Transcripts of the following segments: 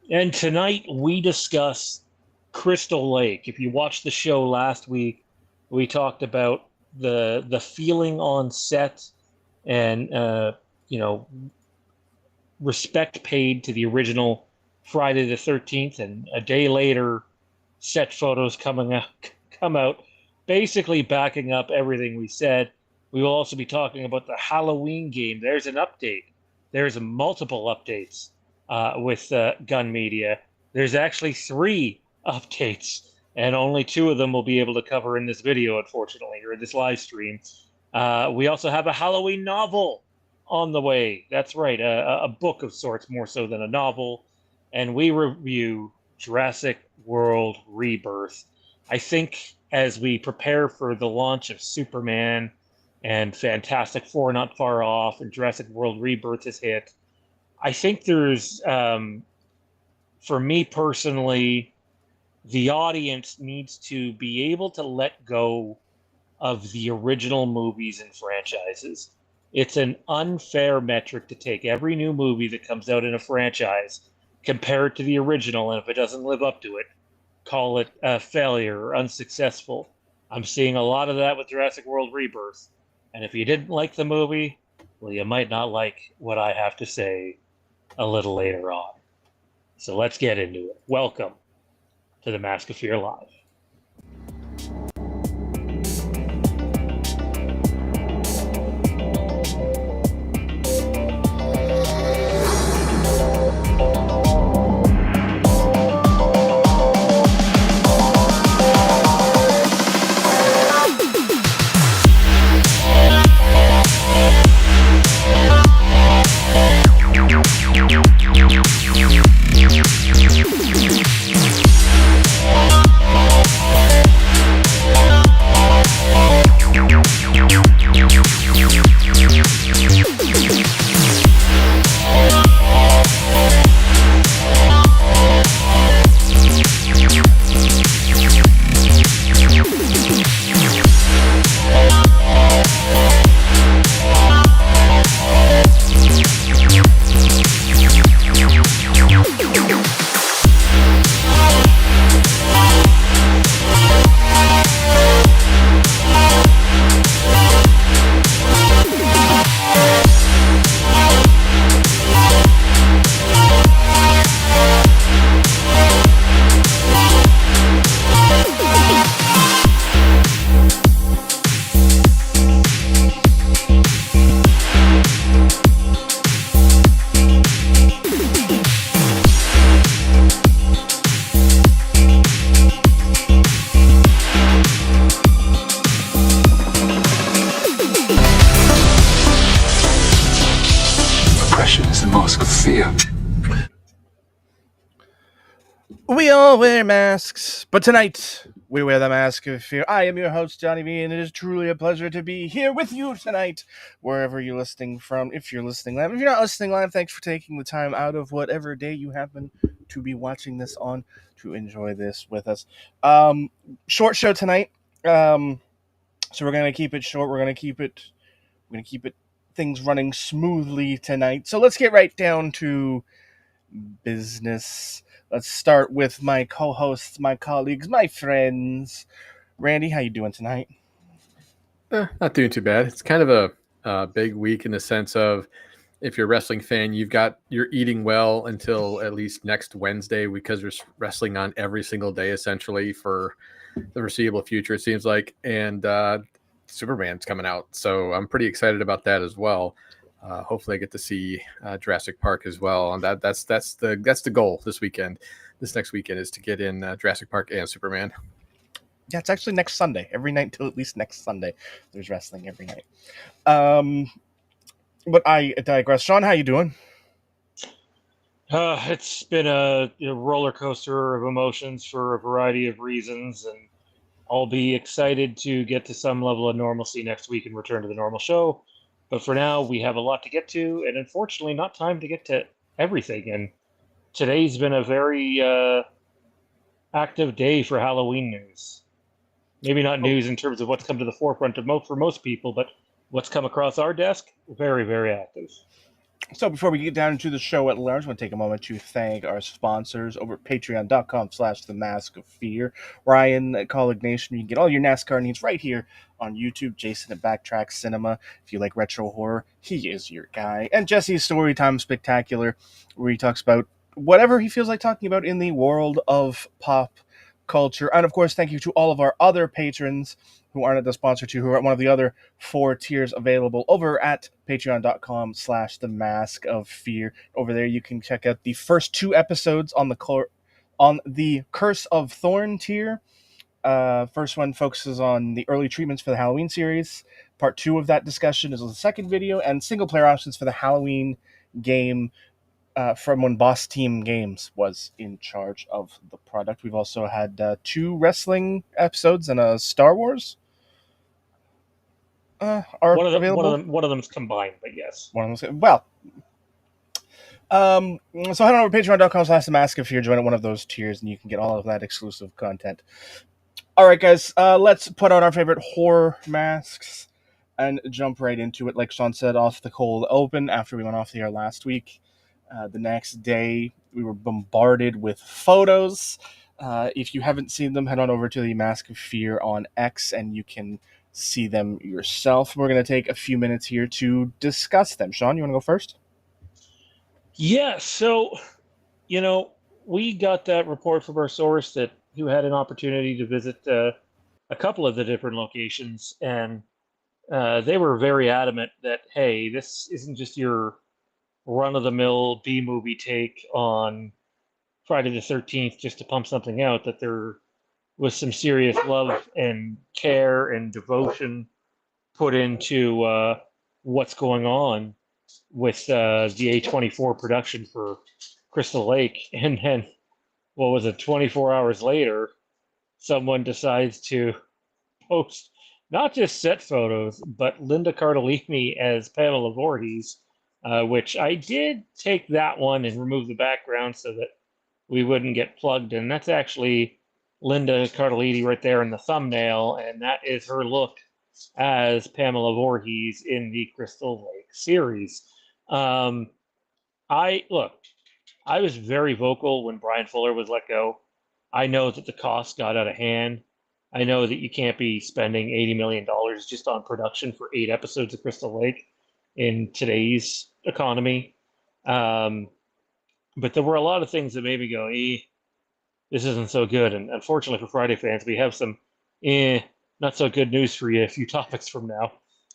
And tonight we discuss Crystal Lake. If you watched the show last week, we talked about the feeling on set and you know respect paid to the original Friday the 13th, and a day later, set photos come out, basically backing up everything we said. We will also be talking about the Halloween game. There's an update. There's multiple updates with Gun Media. There's actually three updates, and only two of them will be able to cover in this video, unfortunately, or in this live stream. We also have a Halloween novel on the way. That's right, a book of sorts, more so than a novel. And we review Jurassic World Rebirth. I think as we prepare for the launch of Superman and Fantastic Four not far off, and Jurassic World Rebirth has hit, I think there's, for me personally, the audience needs to be able to let go of the original movies and franchises. It's an unfair metric to take every new movie that comes out in a franchise, compare it to the original, and if it doesn't live up to it, call it a failure or unsuccessful. I'm seeing a lot of that with Jurassic World Rebirth. And if you didn't like the movie, well, you might not like what I have to say a little later on. So let's get into it. Welcome to the Mask of Fear Live. We all wear masks, but tonight we wear the mask of fear. I am your host, Johnny V, and it is truly a pleasure to be here with you tonight, wherever you're listening from. If you're listening live, if you're not listening live, thanks for taking the time out of whatever day you happen to be watching this on to enjoy this with us. Short show tonight, so we're gonna keep it short. We're gonna keep it things running smoothly tonight. So let's get right down to business. Let's start with my co-hosts, my colleagues, my friends. Randy, how you doing tonight? Not doing too bad. It's kind of a big week in the sense of if you're a wrestling fan, you're eating well until at least next Wednesday because there's wrestling on every single day essentially for the foreseeable future, it seems like. And Superman's coming out, so I'm pretty excited about that as well. Hopefully, I get to see Jurassic Park as well, and that's the goal this weekend. This next weekend is to get in Jurassic Park and Superman. Yeah, it's actually next Sunday. Every night till at least next Sunday, there's wrestling every night. But I digress. Sean, how you doing? It's been a roller coaster of emotions for a variety of reasons, and I'll be excited to get to some level of normalcy next week and return to the normal show. But for now, we have a lot to get to, and unfortunately, not time to get to everything. And today's been a very active day for Halloween news. Maybe not news in terms of what's come to the forefront of for most people, but what's come across our desk, very, very active. So before we get down into the show at large, I want to take a moment to thank our sponsors over at patreon.com/the Mask of Fear. Ryan at Kaulignation, you can get all your NASCAR needs right here on YouTube. Jason at Backtrack Cinema. If you like retro horror, he is your guy. And Jesse's Storytime Spectacular, where he talks about whatever he feels like talking about in the world of pop culture. And of course, thank you to all of our other patrons who aren't at the sponsor to, who are at one of the other 4 tiers available over at patreon.com/the Mask of Fear. Over there, you can check out the first 2 episodes on the Curse of Thorn tier. First one focuses on the early treatments for the Halloween series. Part 2 of that discussion is the second video, and single player options for the Halloween game from when Boss Team Games was in charge of the product. We've also had 2 wrestling episodes and a Star Wars are available. One of them's combined, but yes. One of them. Well, so head on over to patreon.com/the Mask if you're joining one of those tiers, and you can get all of that exclusive content. All right, guys, let's put on our favorite horror masks and jump right into it. Like Sean said, off the cold open after we went off the air last week. The next day, we were bombarded with photos. If you haven't seen them, head on over to the Mask of Fear on X, and you can see them yourself. We're going to take a few minutes here to discuss them. Sean, you want to go first? Yeah, so, we got that report from our source that who had an opportunity to visit a couple of the different locations, and they were very adamant that, hey, this isn't just your run-of-the-mill B-movie take on Friday the 13th just to pump something out, that there was some serious love and care and devotion put into what's going on with the A24 production for Crystal Lake. And then, what was it, 24 hours later, someone decides to post not just set photos, but Linda Cardellini as Pamela Voorhees, which I did take that one and remove the background so that we wouldn't get plugged. And that's actually Linda Cardellini right there in the thumbnail, and that is her look as Pamela Voorhees in the Crystal Lake series. I was very vocal when Brian Fuller was let go. I know that the costs got out of hand. I know that you can't be spending $80 million just on production for 8 episodes of Crystal Lake in today's economy. But there were a lot of things that made me go, this isn't so good. And unfortunately for Friday fans, we have some not so good news for you a few topics from now.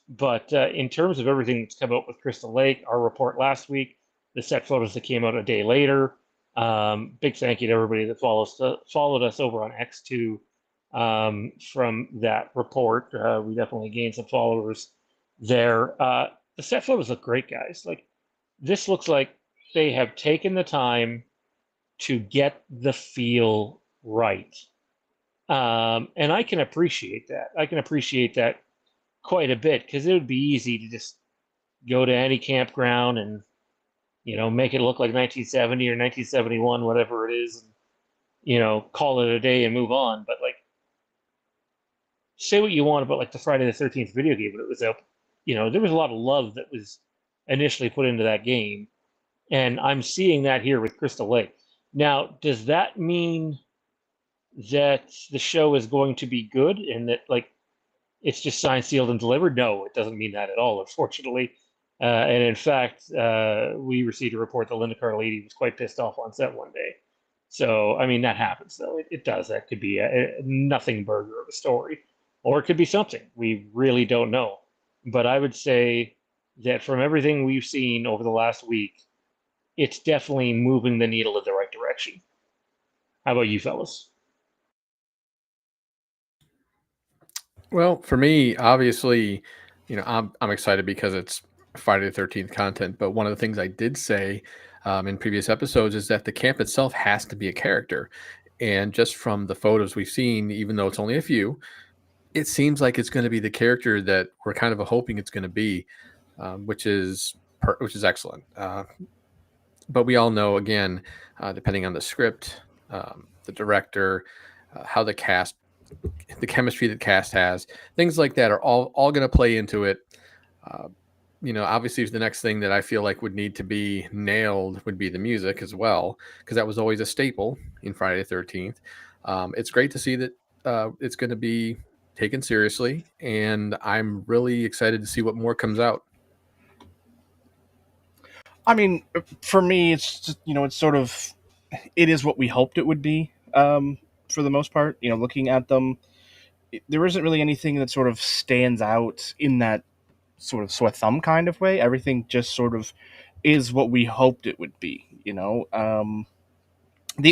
But in terms of everything that's come out with Crystal Lake, our report last week, the set photos that came out a day later, big thank you to everybody that followed us over on X2 from that report. We definitely gained some followers there. The set photos look great, guys. Like, this looks like they have taken the time to get the feel right. And I can appreciate that. I can appreciate that quite a bit, because it would be easy to just go to any campground and, make it look like 1970 or 1971, whatever it is, and, call it a day and move on. But, like, say what you want about, like, the Friday the 13th video game when it was out. There was a lot of love that was initially put into that game. And I'm seeing that here with Crystal Lake. Now, does that mean that the show is going to be good and that, like, it's just signed, sealed, and delivered? No, it doesn't mean that at all, unfortunately. And in fact, we received a report that Linda Cardellini was quite pissed off on set one day. So, I mean, that happens, though. It does. That could be a nothing burger of a story. Or it could be something. We really don't know. But I would say that from everything we've seen over the last week, it's definitely moving the needle in the right direction. How about you, fellas? Well, for me, obviously, I'm excited because it's Friday the 13th content. But one of the things I did say in previous episodes is that the camp itself has to be a character. And just from the photos we've seen, even though it's only a few, it seems like it's going to be the character that we're kind of hoping it's going to be, which is excellent. But we all know, again, depending on the script, the director, how the cast, the chemistry that cast has, things like that are all going to play into it. obviously the next thing that I feel like would need to be nailed would be the music as well, because that was always a staple in Friday the 13th. It's great to see that it's going to be taken seriously, and I'm really excited to see what more comes out. I mean, for me, it's just, it's sort of, it is what we hoped it would be. For the most part, looking at them, there isn't really anything that sort of stands out in that sort of sore thumb kind of way. Everything just sort of is what we hoped it would be. The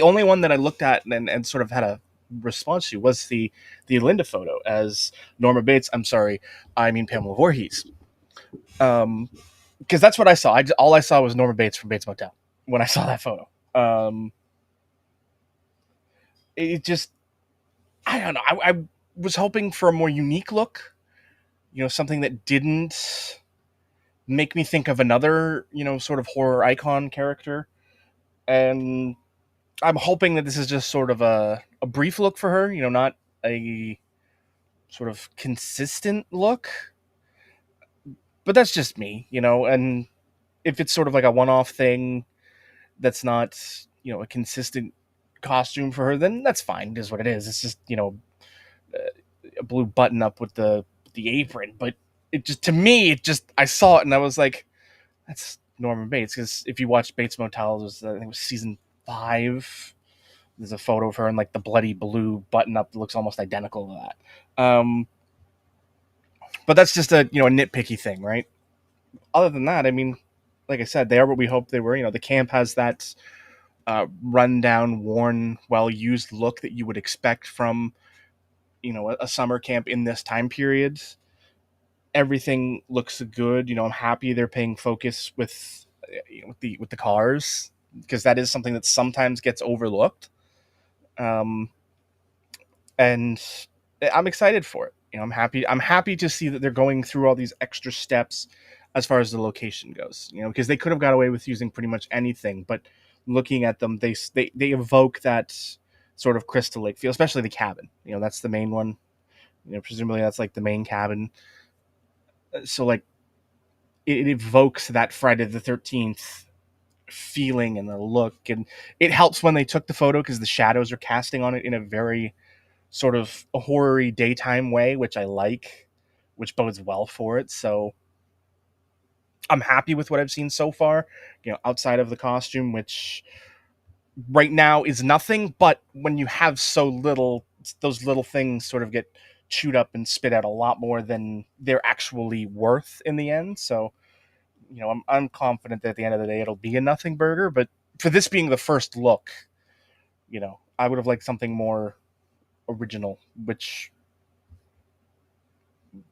only one that I looked at and sort of had a response to was the Linda photo as Norma Bates. I'm sorry, I mean Pamela Voorhees. Because that's what I saw. All I saw was Norma Bates from Bates Motel when I saw that photo. It just, I don't know. I was hoping for a more unique look. Something that didn't make me think of another, sort of horror icon character. And I'm hoping that this is just sort of a brief look for her, not a sort of consistent look. But that's just me, and if it's sort of like a one-off thing that's not, a consistent costume for her, then that's fine. It is what it is. It's just, a blue button up with the apron. But it just, to me, I saw it and I was like, that's Norman Bates. Because if you watch Bates Motel, I think it was season 5. There's a photo of her in like the bloody blue button up that looks almost identical to that. But that's just a nitpicky thing, right? Other than that, I mean, like I said, they are what we hoped they were. The camp has that rundown, worn, well-used look that you would expect from a summer camp in this time period. Everything looks good. I'm happy they're paying focus with with the cars, because that is something that sometimes gets overlooked. And I'm excited for it. I'm happy. I'm happy to see that they're going through all these extra steps as far as the location goes. Because they could have got away with using pretty much anything, but looking at them, they evoke that sort of Crystal Lake feel, especially the cabin. That's the main one. Presumably that's like the main cabin. So like it evokes that Friday the 13th feeling and the look, and it helps when they took the photo because the shadows are casting on it in a very sort of a horror-y daytime way, which I like, which bodes well for it. So I'm happy with what I've seen so far, outside of the costume, which right now is nothing, but when you have so little, those little things sort of get chewed up and spit out a lot more than they're actually worth in the end. So, I'm confident that at the end of the day it'll be a nothing burger, but for this being the first look, I would have liked something more original, but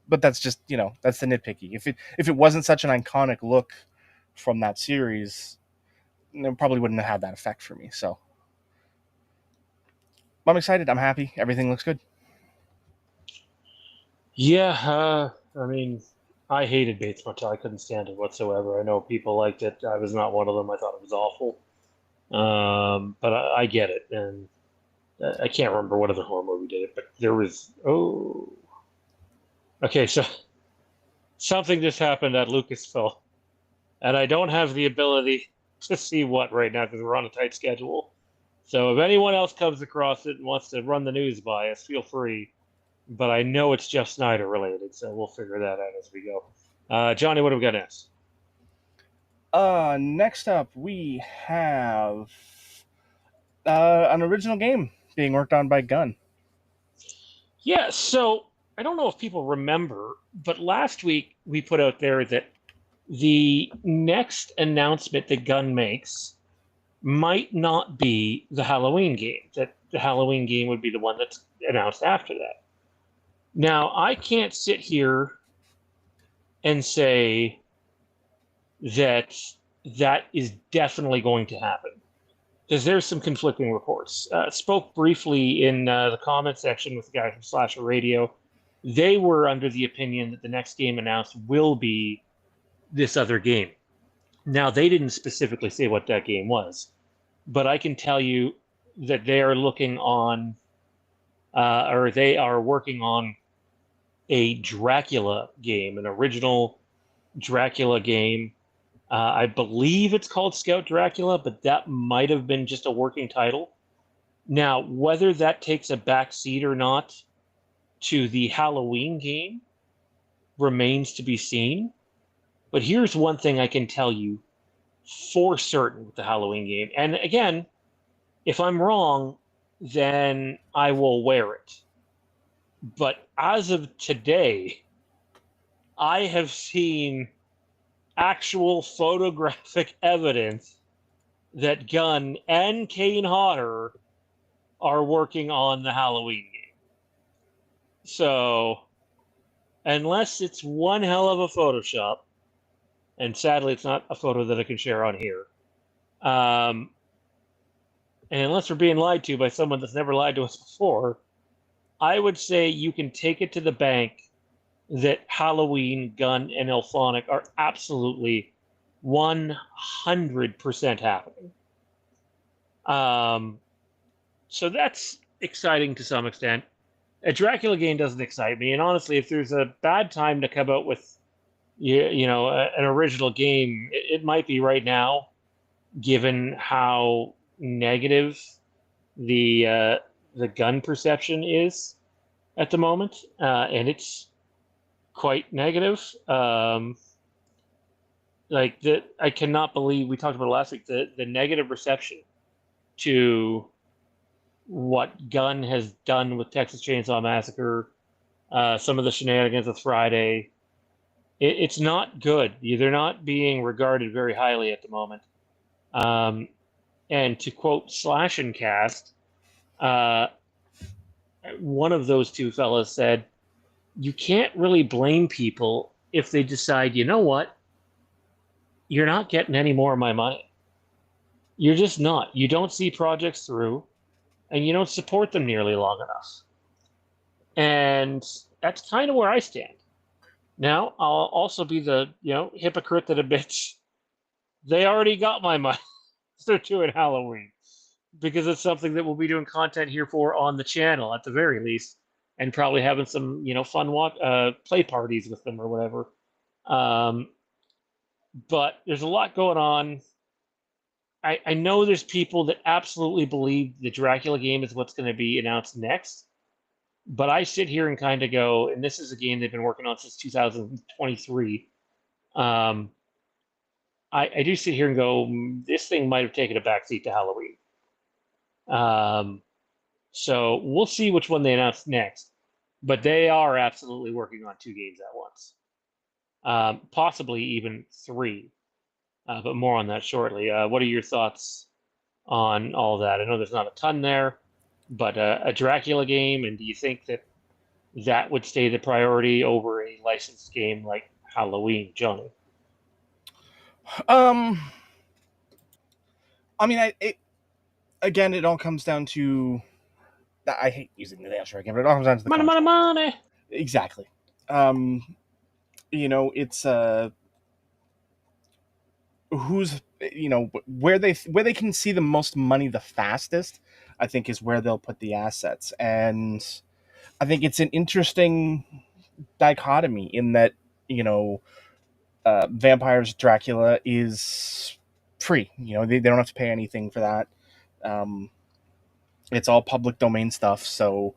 that's just, that's the nitpicky. If it wasn't such an iconic look from that series, it probably wouldn't have had that effect for me. So I'm excited. I'm happy. Everything looks good. Yeah, I mean, I hated Bates Motel. I couldn't stand it whatsoever. I know people liked it. I was not one of them. I thought it was awful. But I get it, and I can't remember what other horror movie did it, but there was okay, so something just happened at Lucasfilm, and I don't have the ability to see what right now because we're on a tight schedule. So if anyone else comes across it and wants to run the news by us, feel free. But I know it's Jeff Snyder related, so we'll figure that out as we go. Johnny, what have we got next? Next up, we have an original game being worked on by Gunn. Yeah, so I don't know if people remember, but last week we put out there that the next announcement that Gunn makes might not be the Halloween game, that the Halloween game would be the one that's announced after that. Now, I can't sit here and say that that is definitely going to happen because there's some conflicting reports. Spoke briefly in the comment section with the guy from Slasher Radio. They were under the opinion that the next game announced will be this other game. Now, they didn't specifically say what that game was, but I can tell you that they are looking on, or they are working on a Dracula game, an original Dracula game. I believe it's called Scout Dracula, but that might have been just a working title. Now, whether that takes a back seat or not to the Halloween game remains to be seen. But here's one thing I can tell you for certain with the Halloween game. And again, if I'm wrong, then I will wear it. But as of today, I have seen actual photographic evidence that Gunn and Kane Hodder are working on the Halloween game. So, unless it's one hell of a Photoshop, and sadly it's not a photo that I can share on here, and unless we're being lied to by someone that's never lied to us before, I would say you can take it to the bank that Halloween, Gunn, and Elphonic are absolutely 100% happening. So that's exciting to some extent. A Dracula game doesn't excite me, and honestly, if there's a bad time to come out with, an original game, it might be right now, given how negative the gun perception is at the moment, and it's quite negative. I cannot believe we talked about it last week. The negative reception to what Gunn has done with Texas Chainsaw Massacre, some of the shenanigans with Friday. It's not good. They're not being regarded very highly at the moment. And to quote Slash and Cast, one of those two fellas said, "You can't really blame people if they decide, you know what, you're not getting any more of my money. You're just not. You don't see projects through, and you don't support them nearly long enough." And that's kind of where I stand. Now, I'll also be the hypocrite that admits they already got my money. They're doing Halloween because it's something that we'll be doing content here for on the channel at the very least, and probably having some fun play parties with them or whatever. But there's a lot going on. I know there's people that absolutely believe the Dracula game is what's going to be announced next, but I sit here and kind of go, and this is a game they've been working on since 2023. I do sit here and go, this thing might have taken a backseat to Halloween. So we'll see which one they announce next, but they are absolutely working on two games at once, possibly even three. But more on that shortly. What are your thoughts on all that? I know there's not a ton there, but a Dracula game, and do you think that would stay the priority over a licensed game like Halloween, Johnny? I mean, again, it all comes down to. I hate using the answer again, but it all comes down to the money. Exactly. It's who's where they can see the most money the fastest, I think, is where they'll put the assets. And I think it's an interesting dichotomy in that Vampires Dracula is free. They don't have to pay anything for that. It's all public domain stuff, so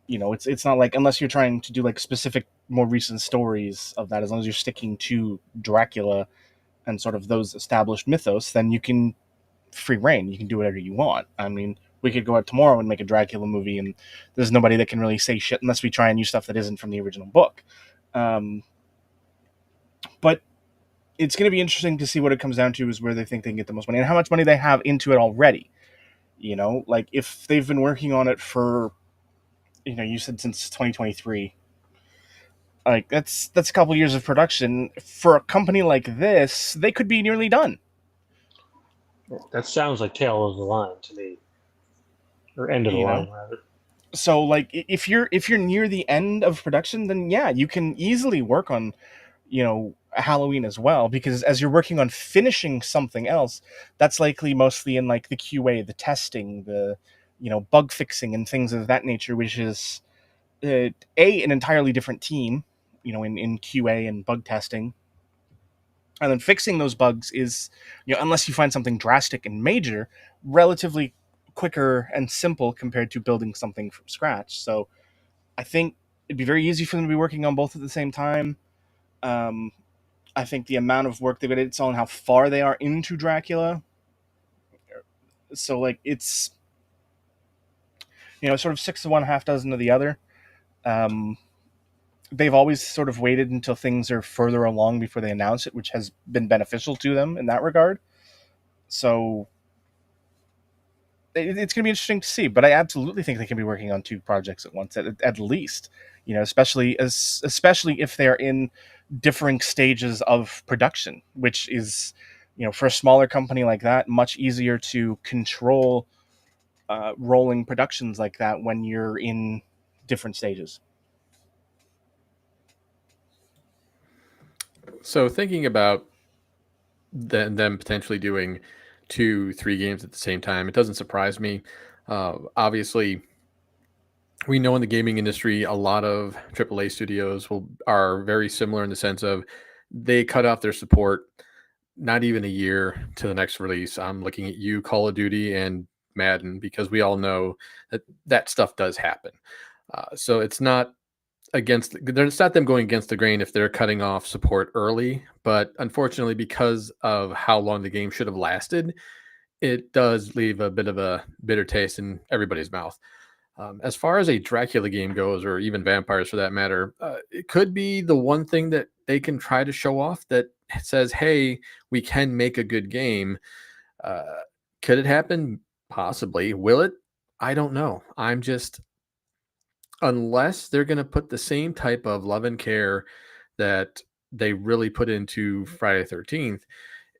it's not like, unless you're trying to do like specific more recent stories of that, as long as you're sticking to Dracula and sort of those established mythos, then you can free reign. You can do whatever you want. I mean, we could go out tomorrow and make a Dracula movie, and there's nobody that can really say shit unless we try and use stuff that isn't from the original book. But it's going to be interesting to see what it comes down to, is where they think they can get the most money and how much money they have into it already. Like if they've been working on it for, you said since 2023, like that's a couple years of production for a company like this. They could be nearly done. That sounds like tail of the line to me, or end of the line, rather. So, like, if you're near the end of production, then yeah, you can easily work on, Halloween as well, because as you're working on finishing something else, that's likely mostly in like the QA, the testing, the bug fixing and things of that nature, which is an entirely different team, in QA and bug testing, And then fixing those bugs is, unless you find something drastic and major, relatively quicker and simple compared to building something from scratch. So I think it'd be very easy for them to be working on both at the same time. Um, I think the amount of work they've got, it's on how far they are into Dracula. So like it's sort of six of one, half dozen of the other. Um, they've always sort of waited until things are further along before they announce it, which has been beneficial to them in that regard. So it's going to be interesting to see. But I absolutely think they can be working on two projects at once, at least. Especially if they're in differing stages of production, which is, for a smaller company like that, much easier to control rolling productions like that when you're in different stages. So thinking about them potentially doing 2-3 games at the same time, it doesn't surprise me. Obviously, we know in the gaming industry, a lot of AAA studios are very similar in the sense of they cut off their support not even a year to the next release. I'm looking at you, Call of Duty and Madden, because we all know that stuff does happen. So it's not it's not them going against the grain if they're cutting off support early, but unfortunately, because of how long the game should have lasted, it does leave a bit of a bitter taste in everybody's mouth. As far as a Dracula game goes, or even vampires for that matter, it could be the one thing that they can try to show off that says, hey, we can make a good game. Uh, could it happen? Possibly. Will it? I don't know. Unless they're going to put the same type of love and care that they really put into Friday the 13th,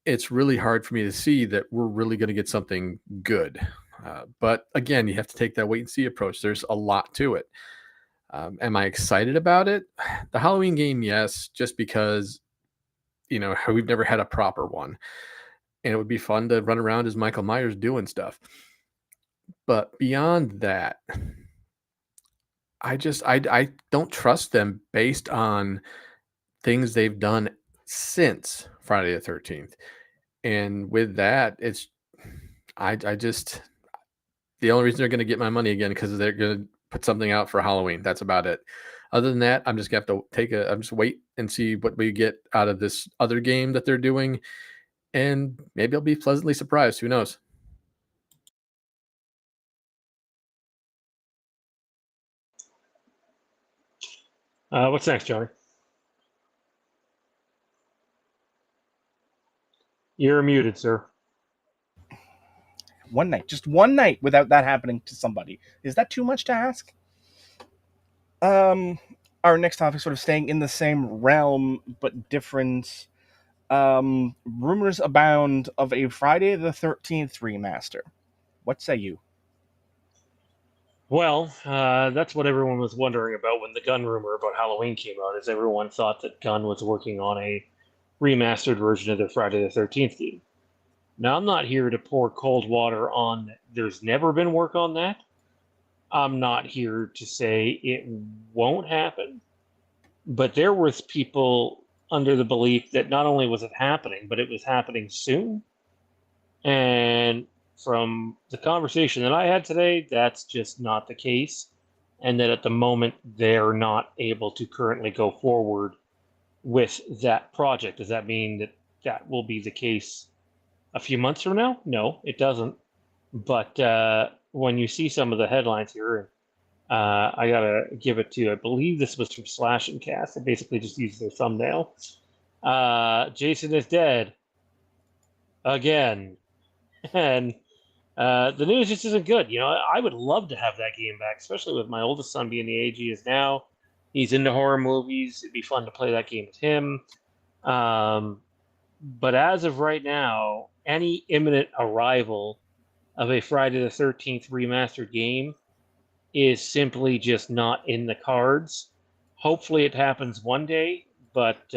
it's really hard for me to see that we're really going to get something good. But again, you have to take that wait and see approach. There's a lot to it. Am I excited about it? The Halloween game, yes, just because, we've never had a proper one. And it would be fun to run around as Michael Myers doing stuff. But beyond that, I don't trust them based on things they've done since Friday the 13th. And with that, I just the only reason they're going to get my money again because they're going to put something out for Halloween. That's about it. Other than that, I'm just gonna have to I'm just wait and see what we get out of this other game that they're doing, and maybe I'll be pleasantly surprised. Who knows? What's next, Johnny? You're muted, sir. Just one night without that happening to somebody. Is that too much to ask? Our next topic, sort of staying in the same realm but different. Rumors abound of a Friday the 13th remaster. What say you? Well, that's what everyone was wondering about when the Gun rumor about Halloween came out, is everyone thought that Gun was working on a remastered version of their Friday the 13th game. Now, I'm not here to pour cold water on that. There's never been work on that. I'm not here to say it won't happen. But there was people under the belief that not only was it happening, but it was happening soon. And from the conversation that I had today, that's just not the case. And that at the moment, they're not able to currently go forward with that project. Does that mean that that will be the case a few months from now? No, it doesn't. But when you see some of the headlines here, I gotta give it to, I believe this was from Slash and Cast. They basically just used their thumbnail. Jason is dead again. And the news just isn't good. I would love to have that game back, especially with my oldest son being the age he is now. He's into horror movies. It'd be fun to play that game with him. But as of right now, any imminent arrival of a Friday the 13th remastered game is simply just not in the cards. Hopefully it happens one day, but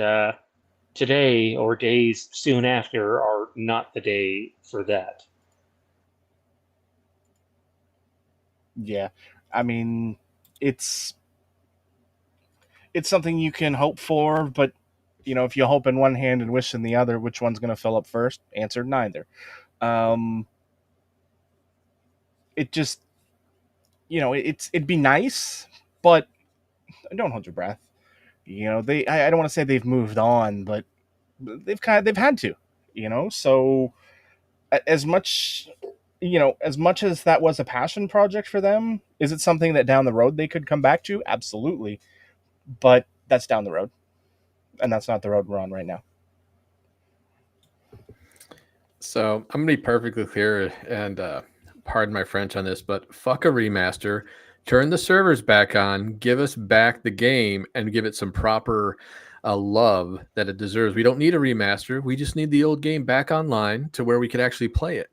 today or days soon after are not the day for that. Yeah, I mean, it's something you can hope for, but if you hope in one hand and wish in the other, which one's going to fill up first? Answer, neither. It just, it'd be nice, but don't hold your breath. I don't want to say they've moved on, but they've had to, so as much as that was a passion project for them, is it something that down the road they could come back to? Absolutely. But that's down the road, and that's not the road we're on right now. So I'm gonna be perfectly clear, and pardon my French on this, but fuck a remaster. Turn the servers back on, give us back the game, and give it some proper love that it deserves. We don't need a remaster. We just need the old game back online to where we could actually play it.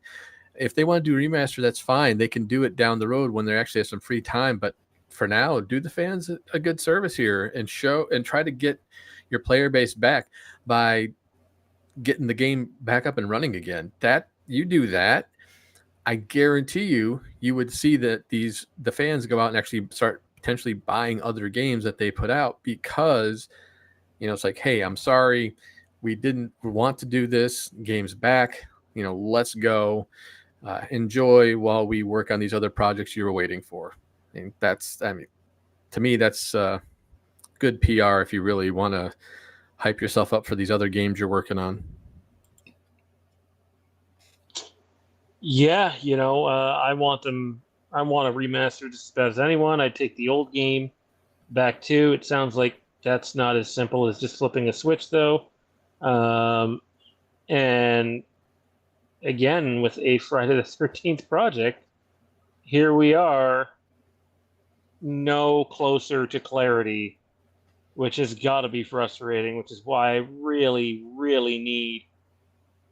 If they want to do remaster, that's fine. They can do it down the road when they actually have some free time. But for now, do the fans a good service here and try to get your player base back by getting the game back up and running again. That you do that, I guarantee you would see that the fans go out and actually start potentially buying other games that they put out, because it's like, hey, I'm sorry, we didn't want to do this. Game's back. Let's go. Enjoy while we work on these other projects you were waiting for. And to me, that's good PR if you really want to hype yourself up for these other games you're working on. Yeah, I want a remaster just as bad as anyone. I'd take the old game back too. It sounds like that's not as simple as just flipping a switch, though. And again, with a Friday the 13th project, here we are, no closer to clarity, which has got to be frustrating, which is why I really, really need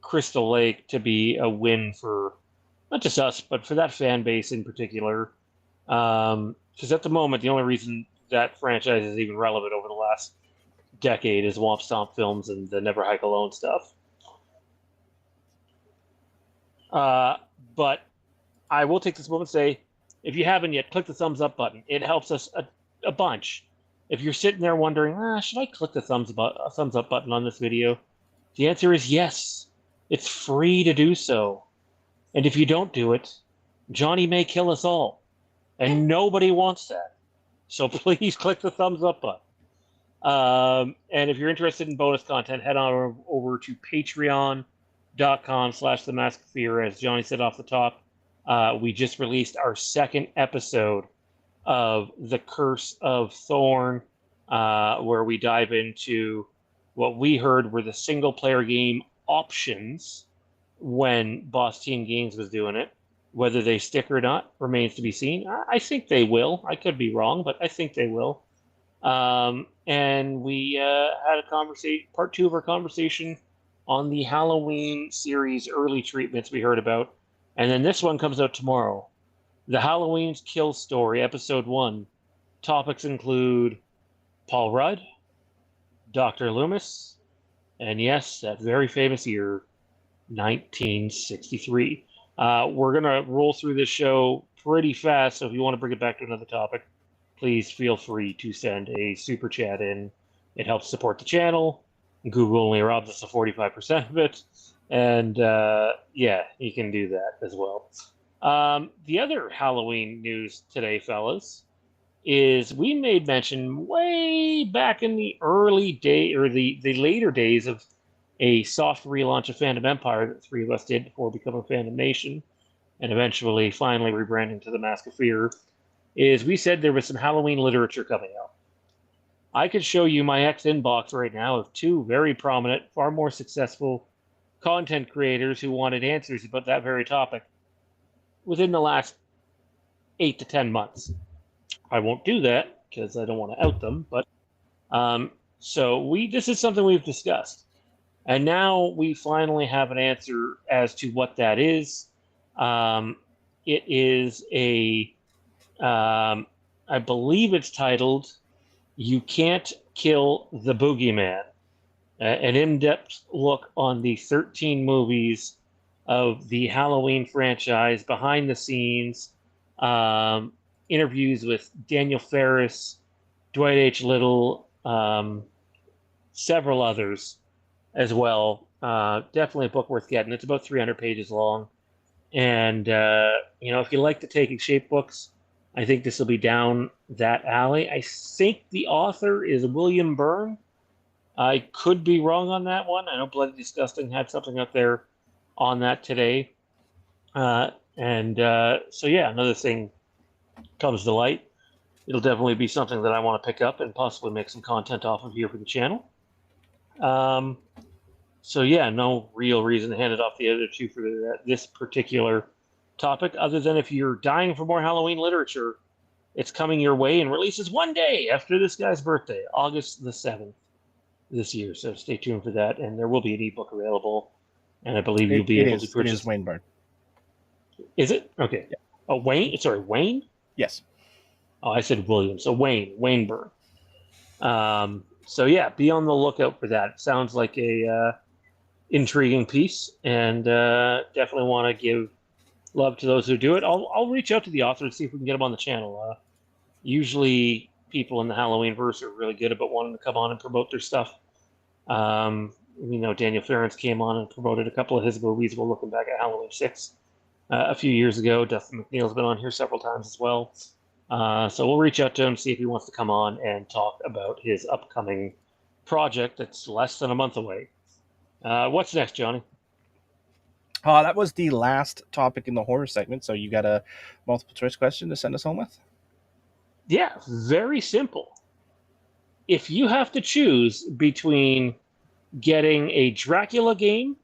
Crystal Lake to be a win for not just us, but for that fan base in particular. Because at the moment, the only reason that franchise is even relevant over the last decade is Womp Stomp Films and the Never Hike Alone stuff. But I will take this moment to say, if you haven't yet, click the thumbs up button. It helps us a bunch. If you're sitting there wondering, should I click the thumbs up button on this video? The answer is yes. It's free to do so. And if you don't do it, Johnny may kill us all. And nobody wants that. So please click the thumbs up button. And if you're interested in bonus content, head on over to patreon.com/themaskofear. As Johnny said off the top, we just released our second episode of The Curse of Thorn, where we dive into what we heard were the single-player game options when Boss Team Games was doing it. Whether they stick or not remains to be seen. I think they will. I could be wrong, but I think they will. And we had a conversation, part 2 of our conversation on the Halloween series early treatments we heard about. And then this one comes out tomorrow. The Halloween's Kill Story, Episode 1. Topics include Paul Rudd, Dr. Loomis, and yes, that very famous year, 1963. We're going to roll through this show pretty fast, so if you want to bring it back to another topic, please feel free to send a super chat in. It helps support the channel. Google only robs us of 45% of it. And yeah, you can do that as well. The other Halloween news today, fellas, is we made mention way back in the early day, or the later days of a soft relaunch of Fandom Empire that 3 of us did before becoming Fandom Nation, and eventually finally rebranding to the Mask of Fear, is we said there was some Halloween literature coming out. I could show you my X inbox right now of 2 very prominent, far more successful content creators who wanted answers about that very topic within the last 8 to 10 months. I won't do that because I don't want to out them, but so this is something we've discussed. And now we finally have an answer as to what that is. It is I believe it's titled, You Can't Kill the Boogeyman, an in-depth look on the 13 movies of the Halloween franchise, behind the scenes, interviews with Daniel Ferris, Dwight H. Little, several others as well. Definitely a book worth getting. It's about 300 pages long. And, if you like the Taking Shape books, I think this will be down that alley. I think the author is William Byrne. I could be wrong on that one. I know Bloody Disgusting had something up there on that today. So, yeah, another thing comes to light. It'll definitely be something that I want to pick up and possibly make some content off of here for the channel. So yeah, no real reason to hand it off the other two for this particular topic, other than if you're dying for more Halloween literature, it's coming your way and releases one day after this guy's birthday, August the 7th this year. So stay tuned for that, and there will be an ebook available, and I believe you'll be able to purchase. It is Wayne Byrne. Is it? Okay. Yeah. Oh, Wayne? Sorry, Wayne? Yes. Oh, I said William. So Wayne Byrne. So yeah, be on the lookout for that. It sounds like a intriguing piece, and definitely want to give love to those who do it. I'll reach out to the author and see if we can get them on the channel. Usually people in the Halloween verse are really good about wanting to come on and promote their stuff. Daniel Ferrance came on and promoted a couple of his movies while looking back at Halloween 6 a few years ago. Dustin McNeil's been on here several times as well. So we'll reach out to him, see if he wants to come on and talk about his upcoming project that's less than a month away. What's next, Johnny? That was the last topic in the horror segment, so you got a multiple choice question to send us home with? Yeah, very simple. If you have to choose between getting a Dracula game,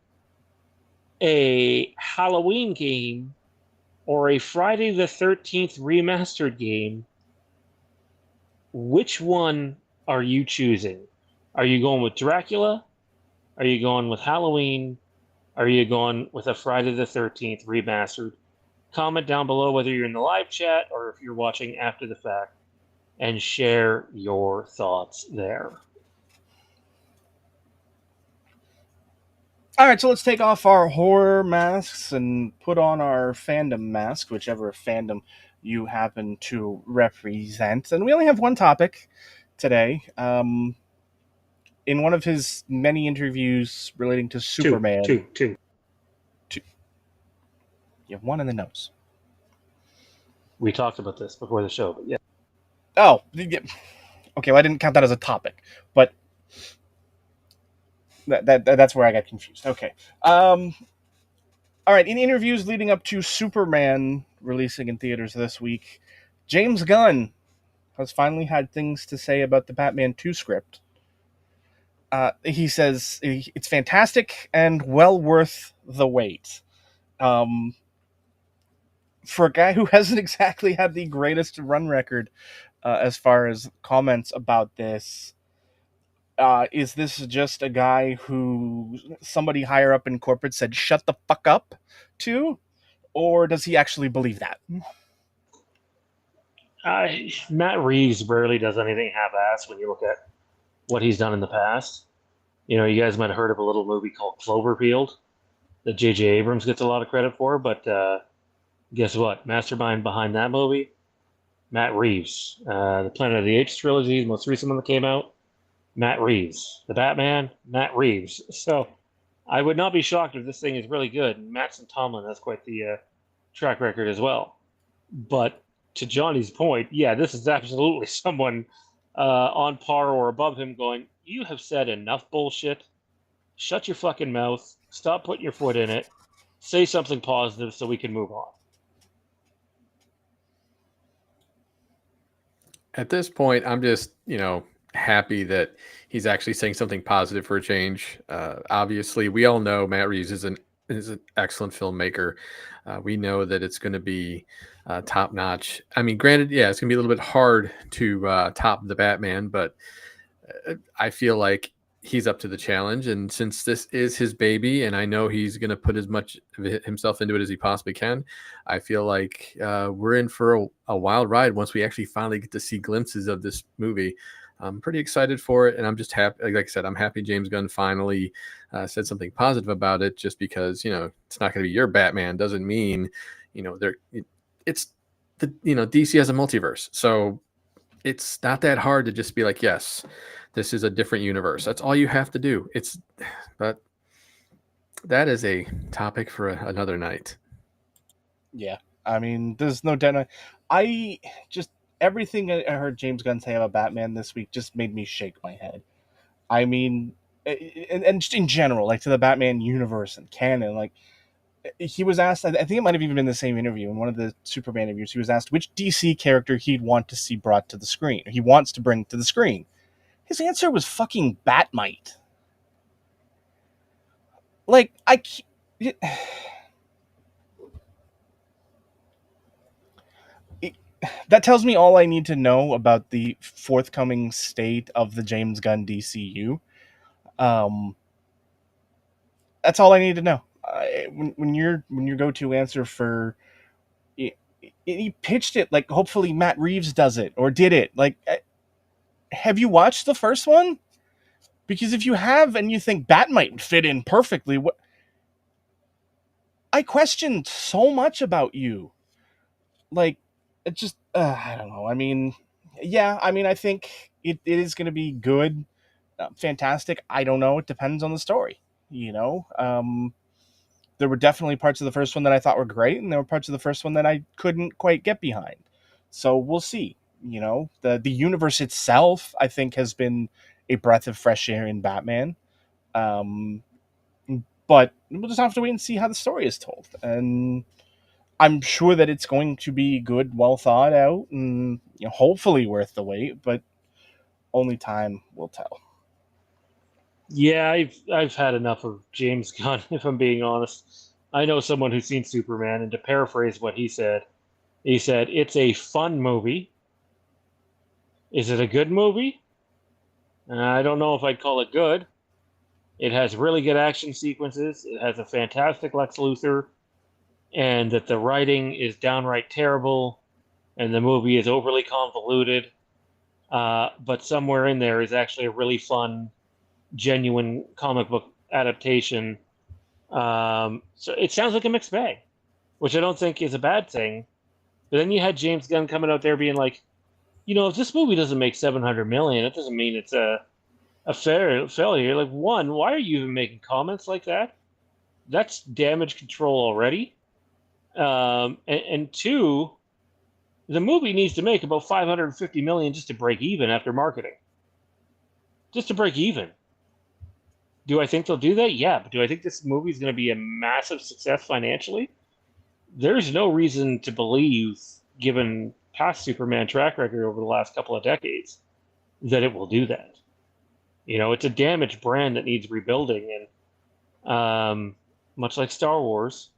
a Halloween game, or a Friday the 13th remastered game, which one are you choosing? Are you going with Dracula? Are you going with Halloween? Are you going with a Friday the 13th remastered? Comment down below whether you're in the live chat or if you're watching after the fact, and share your thoughts there. All right, so let's take off our horror masks and put on our fandom mask, whichever fandom you happen to represent. And we only have one topic today. In one of his many interviews relating to Superman... Two. You have one in the notes. We talked about this before the show, but yeah. Oh, okay, well, I didn't count that as a topic, but that's where I got confused. Okay. All right, in interviews leading up to Superman releasing in theaters this week, James Gunn has finally had things to say about the Batman 2 script. He says it's fantastic and well worth the wait. For a guy who hasn't exactly had the greatest run record as far as comments about this, is this just a guy who somebody higher up in corporate said, shut the fuck up to? Or does he actually believe that? Matt Reeves rarely does anything half-assed when you look at what he's done in the past. You guys might have heard of a little movie called Cloverfield that J.J. Abrams gets a lot of credit for, but guess what? Mastermind behind that movie, Matt Reeves. The Planet of the Apes trilogy, the most recent one that came out, Matt Reeves. The Batman, Matt Reeves. So I would not be shocked if this thing is really good. And Mattson Tomlin has quite the track record as well. But to Johnny's point, yeah, this is absolutely someone on par or above him going, you have said enough bullshit. Shut your fucking mouth. Stop putting your foot in it. Say something positive so we can move on. At this point, I'm just, happy that he's actually saying something positive for a change. Obviously, we all know Matt Reeves is an excellent filmmaker. We know that it's going to be top notch. I mean, granted, yeah, it's going to be a little bit hard to top the Batman, but I feel like he's up to the challenge. And since this is his baby, and I know he's going to put as much of himself into it as he possibly can, I feel like we're in for a wild ride once we actually finally get to see glimpses of this movie. I'm pretty excited for it, and I'm just happy. Like I said, I'm happy James Gunn finally said something positive about it. Just because it's not going to be your Batman doesn't mean it's the DC has a multiverse, so it's not that hard to just be like, yes, This is a different universe. That's all you have to do. But that is a topic for another night. Yeah, I mean, there's no doubt. I just everything I heard James Gunn say about Batman this week just made me shake my head. I mean, and just in general, like to the Batman universe and canon, like he was asked. I think it might have even been the same interview in one of the Superman interviews. He was asked which DC character he'd want to see brought to the screen, or he wants to bring to the screen. His answer was fucking Batmite. Like that tells me all I need to know about the forthcoming state of the James Gunn DCU. Um, that's all I need to know. When your go-to answer for he pitched it like hopefully Matt Reeves does it or did it. Like, have you watched the first one? Because if you have and you think Batmite would fit in perfectly, I questioned so much about you. Like, it just I don't know. I mean, yeah, I mean, I think it is going to be good, fantastic. I don't know. It depends on the story. There were definitely parts of the first one that I thought were great, and there were parts of the first one that I couldn't quite get behind. So we'll see. The universe itself, I think, has been a breath of fresh air in Batman. Um, but we'll just have to wait and see how the story is told. And I'm sure that it's going to be good, well thought out, and hopefully worth the wait. But only time will tell. Yeah, I've had enough of James Gunn, if I'm being honest. I know someone who's seen Superman, and to paraphrase what he said, it's a fun movie. Is it a good movie? I don't know if I'd call it good. It has really good action sequences. It has a fantastic Lex Luthor, and that the writing is downright terrible, and the movie is overly convoluted. But somewhere in there is actually a really fun, genuine comic book adaptation. So it sounds like a mixed bag, which I don't think is a bad thing. But then you had James Gunn coming out there being like, if this movie doesn't make 700 million, it doesn't mean it's a failure. Like, one, why are you even making comments like that? That's damage control already. And two, the movie needs to make about 550 million just to break even after marketing. Just to break even. Do I think they'll do that? Yeah, but do I think this movie is going to be a massive success financially? There's no reason to believe, given past Superman track record over the last couple of decades, that it will do that. It's a damaged brand that needs rebuilding, and much like Star Wars.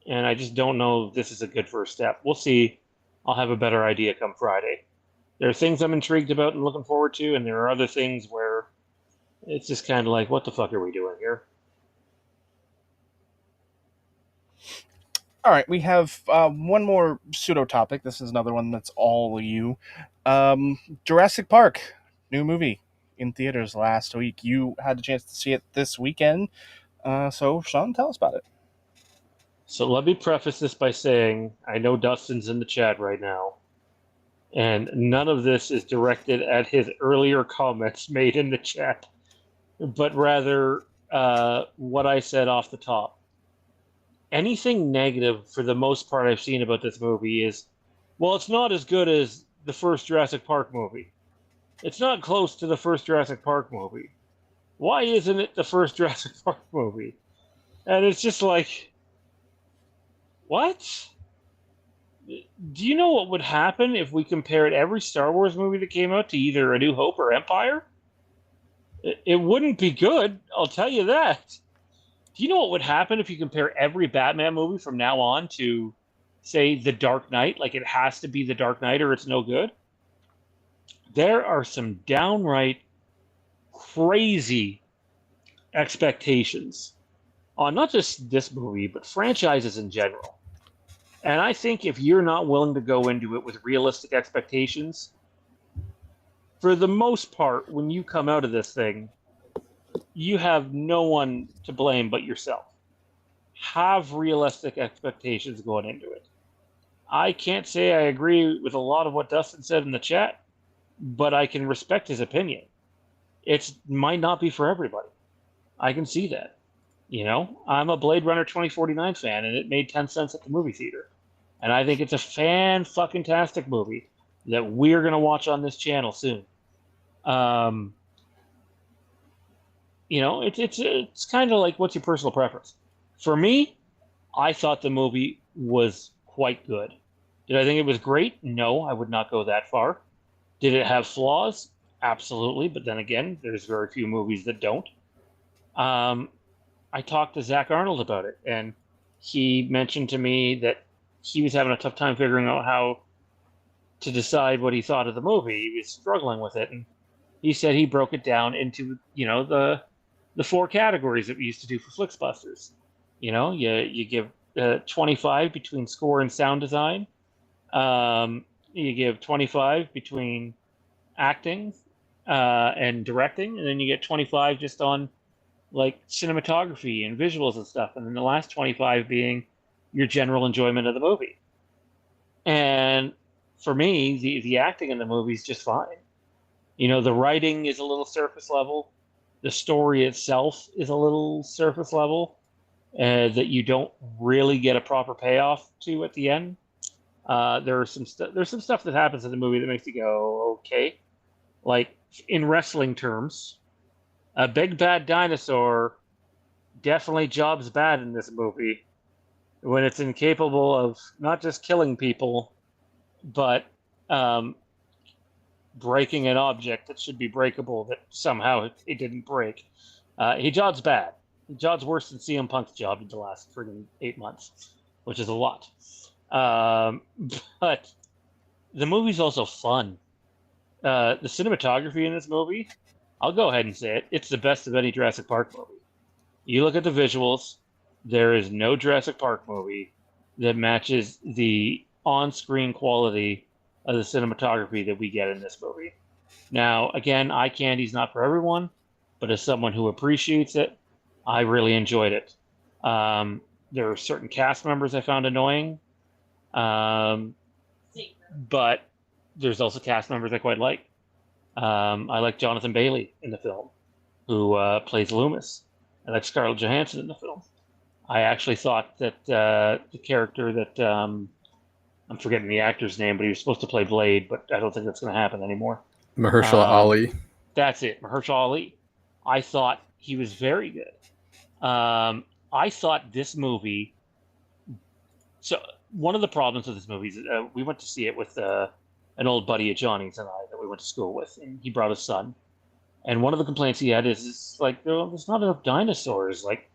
And I just don't know if this is a good first step. We'll see. I'll have a better idea come Friday. There are things I'm intrigued about and looking forward to, and there are other things where it's just kind of like, what the fuck are we doing here? All right, we have one more pseudo topic. This is another one that's all you. Jurassic Park, new movie in theaters last week. You had a chance to see it this weekend. So, Sean, tell us about it. So let me preface this by saying I know Dustin's in the chat right now, and none of this is directed at his earlier comments made in the chat, but rather what I said off the top. Anything negative, for the most part, I've seen about this movie is, well, it's not as good as the first Jurassic Park movie. It's not close to the first Jurassic Park movie. Why isn't it the first Jurassic Park movie? And it's just like, what? Do you know what would happen if we compared every Star Wars movie that came out to either A New Hope or Empire? It wouldn't be good, I'll tell you that. Do you know what would happen if you compare every Batman movie from now on to, say, The Dark Knight? Like, it has to be The Dark Knight or it's no good? There are some downright crazy expectations on not just this movie, but franchises in general. And I think if you're not willing to go into it with realistic expectations, for the most part, when you come out of this thing, you have no one to blame but yourself. Have realistic expectations going into it. I can't say I agree with a lot of what Dustin said in the chat, but I can respect his opinion. It might not be for everybody. I can see that. You know, I'm a Blade Runner 2049 fan, and it made 10 cents at the movie theater. And I think it's a fan-fucking-tastic movie that we're going to watch on this channel soon. Um, you know, it's kind of like, what's your personal preference? For me, I thought the movie was quite good. Did I think it was great? No, I would not go that far. Did it have flaws? Absolutely. But then again, there's very few movies that don't. Um, I talked to Zach Arnold about it, and he mentioned to me that he was having a tough time figuring out how to decide what he thought of the movie. He was struggling with it, and he said he broke it down into, you know, the four categories that we used to do for Flixbusters. You know, you give 25 between score and sound design. You give 25 between acting and directing, and then you get 25 just on like cinematography and visuals and stuff, and then the last 25 being your general enjoyment of the movie. And for me, the acting in the movie is just fine. You know, the writing is a little surface level. The story itself is a little surface level that you don't really get a proper payoff to at the end. There's some stuff that happens in the movie that makes you go, okay. Like in wrestling terms, a big bad dinosaur definitely jobs bad in this movie when it's incapable of not just killing people, but breaking an object that should be breakable that somehow it didn't break. He jobs bad. He jobs worse than CM Punk's job in the last friggin' 8 months, which is a lot. But the movie's also fun. The cinematography in this movie, I'll go ahead and say it, it's the best of any Jurassic Park movie. You look at the visuals, there is no Jurassic Park movie that matches the on-screen quality of the cinematography that we get in this movie. Now, again, eye candy's not for everyone, but as someone who appreciates it, I really enjoyed it. There are certain cast members I found annoying, but there's also cast members I quite like. I like Jonathan Bailey in the film, who plays Loomis. I like Scarlett Johansson in the film. I actually thought that the character that I'm forgetting the actor's name, but he was supposed to play Blade, but I don't think that's going to happen anymore. Mahershala Ali. That's it, Mahershala Ali. I thought he was very good. I thought this movie. So one of the problems with this movie is we went to see it with an old buddy of Johnny's and I that we went to school with, and he brought his son. And one of the complaints he had is like, oh, there's not enough dinosaurs. Like,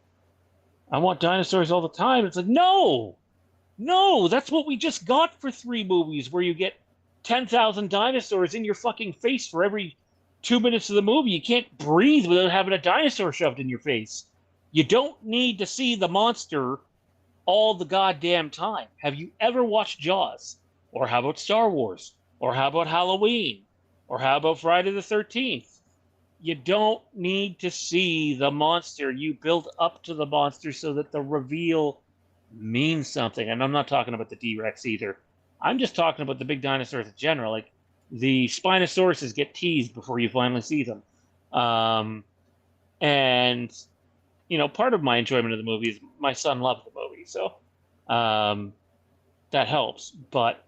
I want dinosaurs all the time. It's like, no, that's what we just got for 3 movies, where you get 10,000 dinosaurs in your fucking face for every 2 minutes of the movie. You can't breathe without having a dinosaur shoved in your face. You don't need to see the monster all the goddamn time. Have you ever watched Jaws? Or how about Star Wars? Or how about Halloween? Or how about Friday the 13th? You don't need to see the monster. You build up to the monster so that the reveal means something. And I'm not talking about the T-Rex either. I'm just talking about the big dinosaurs in general. Like, the Spinosauruses get teased before you finally see them. And, you know, part of my enjoyment of the movie is my son loved the movie. So that helps. But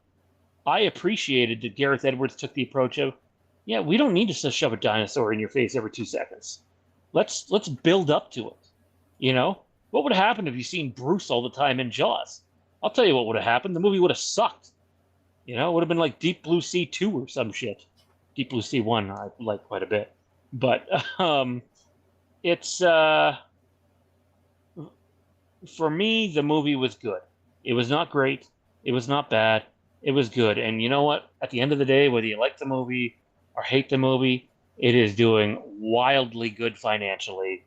I appreciated that Gareth Edwards took the approach of, yeah, we don't need to shove a dinosaur in your face every 2 seconds. Let's build up to it. You know, what would have happened if you seen Bruce all the time in Jaws? I'll tell you what would have happened. The movie would have sucked. You know, it would have been like Deep Blue Sea 2 or some shit. Deep Blue Sea 1 I like quite a bit. But it's for me, the movie was good. It was not great. It was not bad. It was good. And you know what? At the end of the day, whether you like the movie or hate the movie, it is doing wildly good financially.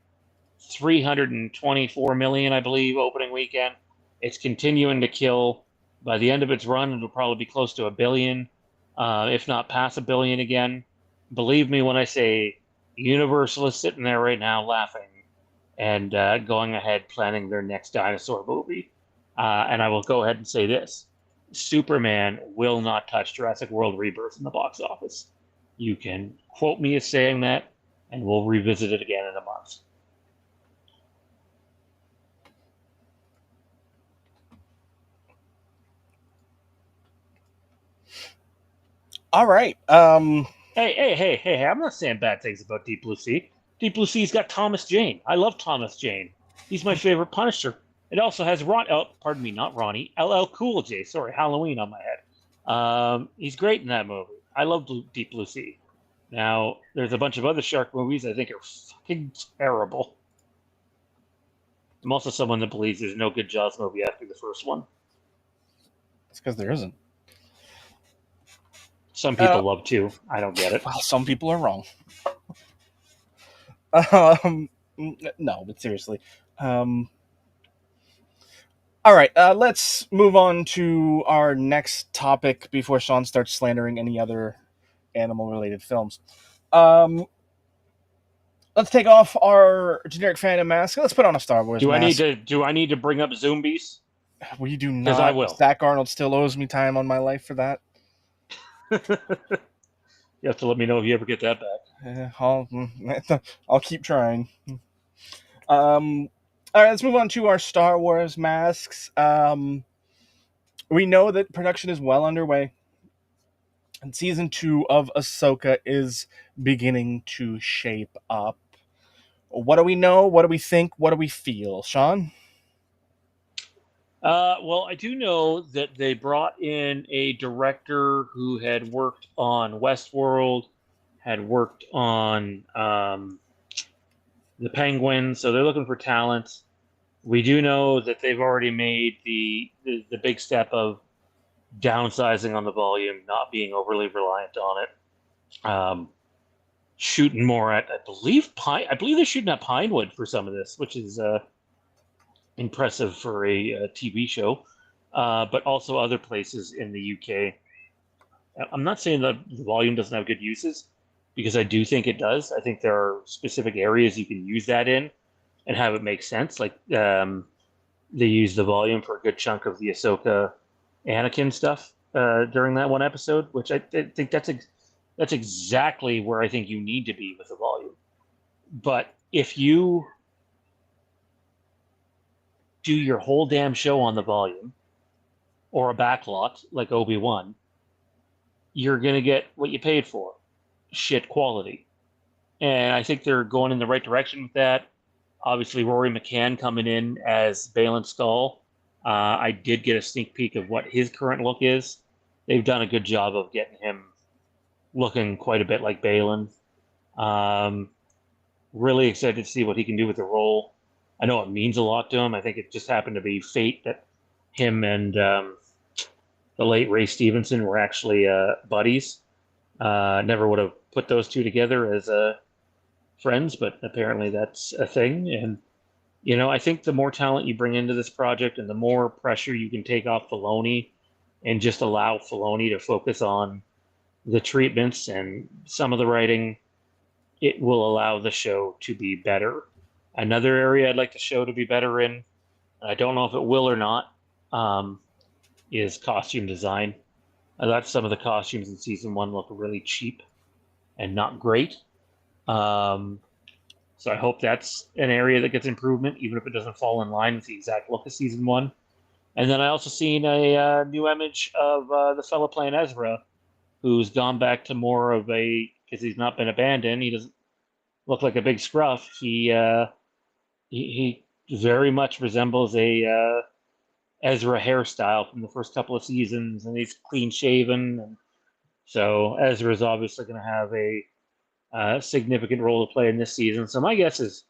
324 million, I believe, opening weekend. It's continuing to kill. By the end of its run, it'll probably be close to $1 billion, if not past $1 billion again. Believe me when I say Universal is sitting there right now laughing and going ahead planning their next dinosaur movie. And I will go ahead and say this. Superman will not touch Jurassic World Rebirth in the box office. You can quote me as saying that, and we'll revisit it again in a month. All right. Hey! I'm not saying bad things about Deep Blue Sea. Deep Blue Sea's got Thomas Jane. I love Thomas Jane. He's my favorite Punisher. It also has pardon me, not Ronnie. LL Cool J. Sorry, Halloween on my head. He's great in that movie. I love Deep Blue Sea. Now, there's a bunch of other shark movies I think are fucking terrible. I'm also someone that believes there's no good Jaws movie after the first one. It's because there isn't. Some people love to. I don't get it. Well, some people are wrong. No, but seriously. All right, let's move on to our next topic before Sean starts slandering any other animal-related films. Let's take off our generic fandom mask. Let's put on a Star Wars mask. Do I need to bring up Zombies? We do not. Because I will. Zach Arnold still owes me time on my life for that. You have to let me know if you ever get that back. I'll keep trying. All right, let's move on to our Star Wars masks. We know that production is well underway, and season 2 of Ahsoka is beginning to shape up. What do we know? What do we think? What do we feel, Sean? Well, I do know that they brought in a director who had worked on Westworld, had worked on the Penguin, so they're looking for talent. We do know that they've already made the big step of downsizing on the volume, not being overly reliant on it. Shooting more at, I believe they're shooting at Pinewood for some of this, which is impressive for a TV show, but also other places in the UK. I'm not saying that the volume doesn't have good uses, because I do think it does. I think there are specific areas you can use that in and have it make sense. Like they use the volume for a good chunk of the Ahsoka Anakin stuff during that one episode, which I think that's exactly where I think you need to be with the volume. But if you do your whole damn show on the volume or a backlot like Obi-Wan, you're going to get what you paid for. Shit quality. And I think they're going in the right direction with that. Obviously, Rory McCann coming in as Baylan Skoll. I did get a sneak peek of what his current look is. They've done a good job of getting him looking quite a bit like Baylan. Really excited to see what he can do with the role. I know it means a lot to him. I think it just happened to be fate that him and the late Ray Stevenson were actually buddies. Never would have put those two together as friends, but apparently that's a thing. And, I think the more talent you bring into this project and the more pressure you can take off Filoni and just allow Filoni to focus on the treatments and some of the writing, it will allow the show to be better. Another area I'd like the show to be better in, and I don't know if it will or not, is costume design. I thought some of the costumes in season 1 look really cheap and not great. So I hope that's an area that gets improvement, even if it doesn't fall in line with the exact look of season 1. And then I also seen a new image of the fellow playing Ezra, who's gone back to more of a, because he's not been abandoned, he doesn't look like a big scruff. He very much resembles a Ezra hairstyle from the first couple of seasons, and he's clean shaven. And so Ezra is obviously going to have a significant role to play in this season. So my guess is,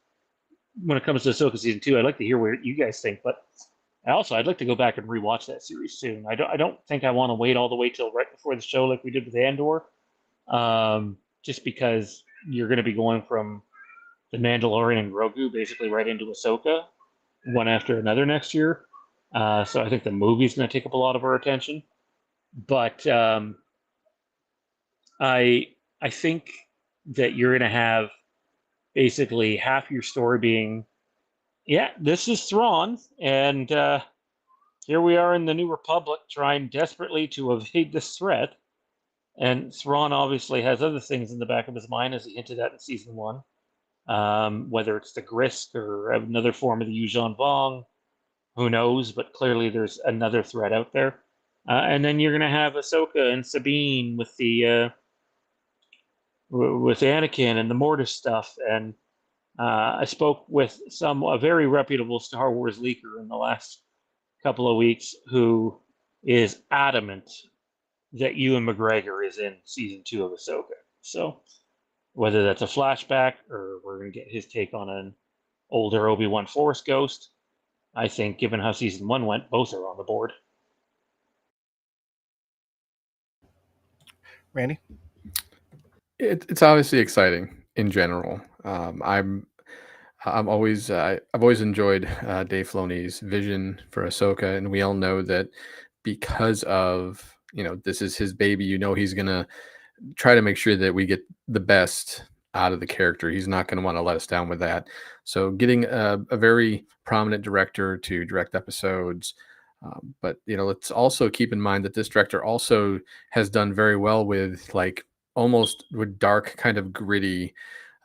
when it comes to Ahsoka season 2, I'd like to hear what you guys think. But also, I'd like to go back and rewatch that series soon. I don't think I want to wait all the way till right before the show like we did with Andor, just because you're going to be going from the Mandalorian and Grogu basically right into Ahsoka, one after another next year. So I think the movie's going to take up a lot of our attention. But I think that you're going to have basically half your story being, yeah, this is Thrawn, and here we are in the New Republic trying desperately to evade this threat. And Thrawn obviously has other things in the back of his mind, as he hinted at in season 1. whether it's the Grist or another form of the Yuuzhan Vong, who knows? But clearly, there's another threat out there. And then you're gonna have Ahsoka and Sabine with the with Anakin and the Mortis stuff. And I spoke with a very reputable Star Wars leaker in the last couple of weeks who is adamant that Ewan McGregor is in season 2 of Ahsoka. So whether that's a flashback or we're going to get his take on an older Obi-Wan Force ghost, I think given how season 1 went, both are on the board. Randy? It's obviously exciting in general. I've always enjoyed Dave Filoni's vision for Ahsoka, and we all know that because of this is his baby. He's gonna try to make sure that we get the best out of the character. He's not going to want to let us down with that. So getting a very prominent director to direct episodes. But let's also keep in mind that this director also has done very well with almost with dark, kind of gritty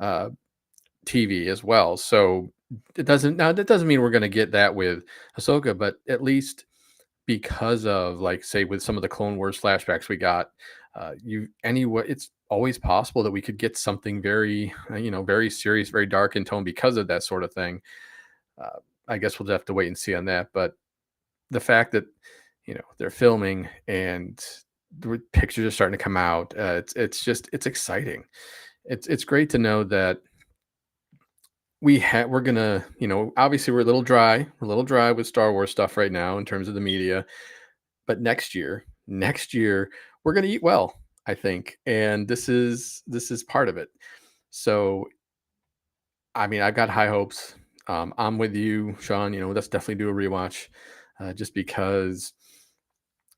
TV as well. So that doesn't mean we're going to get that with Ahsoka, but at least because of say with some of the Clone Wars flashbacks we got, it's always possible that we could get something very very serious, very dark in tone because of that sort of thing. I guess we'll have to wait and see on that. But the fact that they're filming and the pictures are starting to come out, it's exciting. It's great to know that we're gonna obviously we're a little dry with Star Wars stuff right now in terms of the media, but next year we're gonna eat well, I think, and this is part of it. So I mean, I've got high hopes. I'm with you, Sean. Let's definitely do a rewatch, just because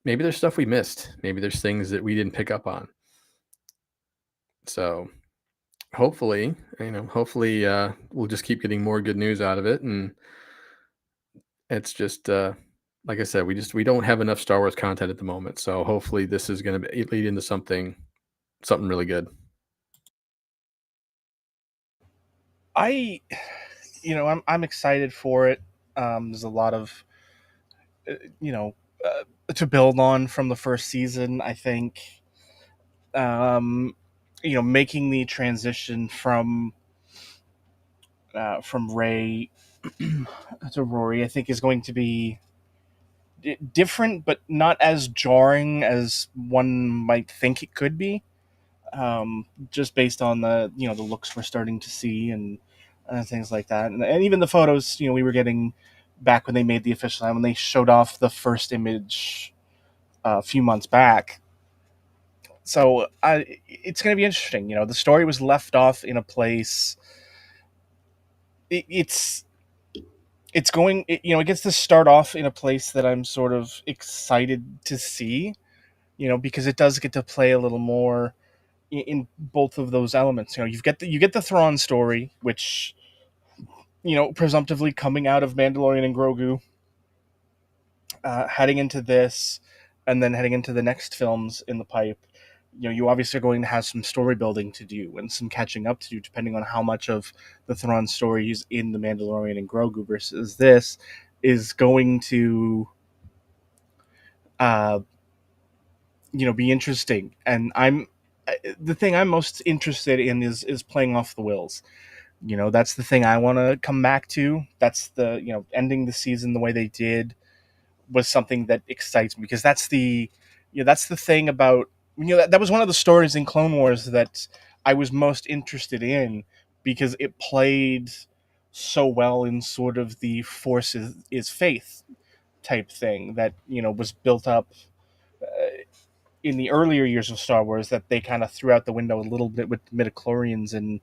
maybe there's stuff we missed, maybe there's things that we didn't pick up on. So hopefully we'll just keep getting more good news out of it. And it's just like I said, we don't have enough Star Wars content at the moment, so hopefully this is going to lead into something really good. I'm excited for it. There's a lot of to build on from the first season. I think making the transition from Rey to Rory, I think, is going to be different, but not as jarring as one might think it could be. Just based on the the looks we're starting to see and things like that, and even the photos we were getting back when they made the official line, when they showed off the first image a few months back. So it's going to be interesting. The story was left off in a place. It gets to start off in a place that I'm sort of excited to see. Because it does get to play a little more in both of those elements. You get the Thrawn story, which presumptively coming out of Mandalorian and Grogu, heading into this, and then heading into the next films in the pipe. You obviously are going to have some story building to do and some catching up to do, depending on how much of the Thrawn story is in the Mandalorian and Grogu versus this is going to be interesting. And the thing I'm most interested in is playing off the wills. That's the thing I want to come back to. That's the ending the season the way they did was something that excites me, because that's the thing about that was one of the stories in Clone Wars that I was most interested in, because it played so well in sort of the Force is faith type thing that was built up in the earlier years of Star Wars, that they kind of threw out the window a little bit with the midichlorians in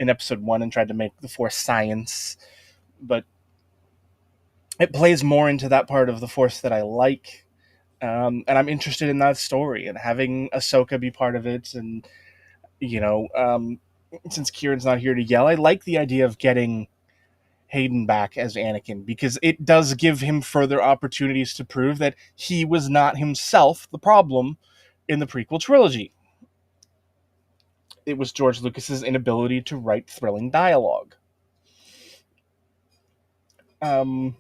Episode 1 and tried to make the Force science. But it plays more into that part of the Force that I like, and I'm interested in that story, and having Ahsoka be part of it. And since Kieran's not here to yell, I like the idea of getting Hayden back as Anakin, because it does give him further opportunities to prove that he was not himself the problem in the prequel trilogy. it was George Lucas's inability to write thrilling dialogue. So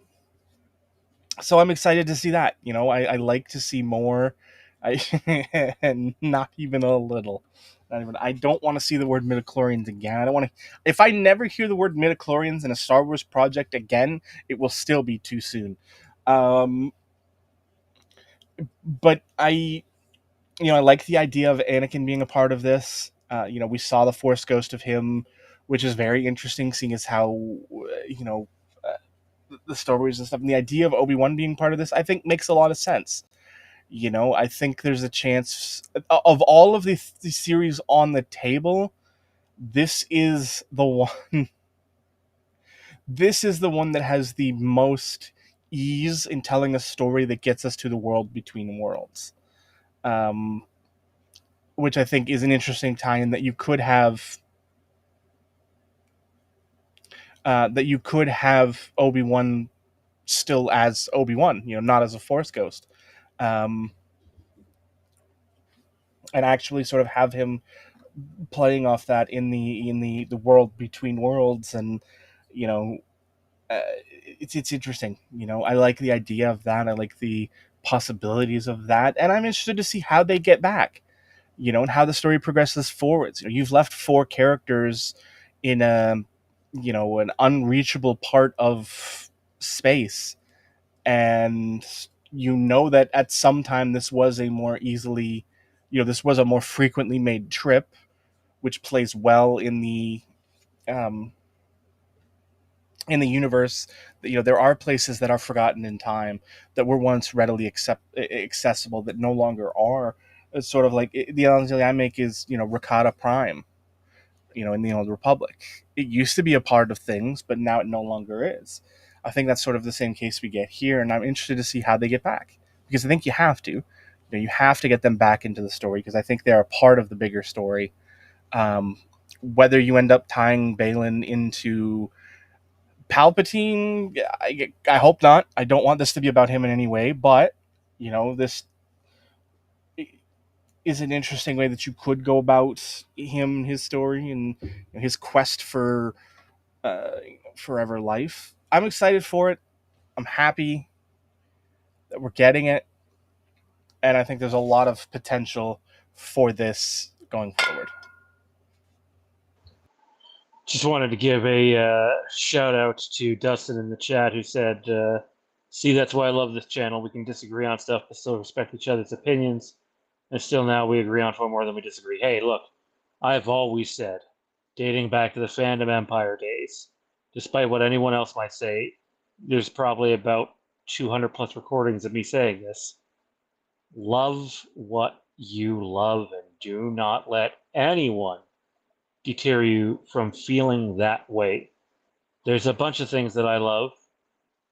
I'm excited to see that. I like to see more. And not even a little. Not even. I don't want to see the word midichlorians again. I don't want to. If I never hear the word midichlorians in a Star Wars project again, it will still be too soon. But I like the idea of Anakin being a part of this. We saw the Force ghost of him, which is very interesting, seeing as how the stories and stuff. And the idea of Obi-Wan being part of this, I think, makes a lot of sense. I think there's a chance of all of the series on the table. This is the one. This is the one that has the most ease in telling a story that gets us to the world between worlds. Which I think is an interesting tie-in that you could have. That you could have Obi-Wan still as Obi-Wan, not as a Force ghost, and actually sort of have him playing off that in the world between worlds, and it's interesting. I like the idea of that. I like the possibilities of that, and I'm interested to see how they get back. And how the story progresses forwards. You've left 4 characters in an unreachable part of space, and that at some time this was a more easily, this was a more frequently made trip, which plays well in the universe. There are places that are forgotten in time that were once readily accessible that no longer are. It's sort of like the analogy I make is Rakata Prime, in the Old Republic. It used to be a part of things, but now it no longer is. I think that's sort of the same case we get here, and I'm interested to see how they get back, because I think you have to. You have to get them back into the story, because I think they're a part of the bigger story. Whether you end up tying Balin into Palpatine, I hope not. I don't want this to be about him in any way, but this is an interesting way that you could go about him, his story, and his quest for forever life. I'm excited for it. I'm happy that we're getting it, and I think there's a lot of potential for this going forward. Just wanted to give a shout out to Dustin in the chat, who said, see, that's why I love this channel. We can disagree on stuff, but still respect each other's opinions. And still now we agree on far more than we disagree. Hey, look, I've always said, dating back to the Fandom Empire days, despite what anyone else might say, there's probably about 200 plus recordings of me saying this. Love what you love, and do not let anyone deter you from feeling that way. There's a bunch of things that I love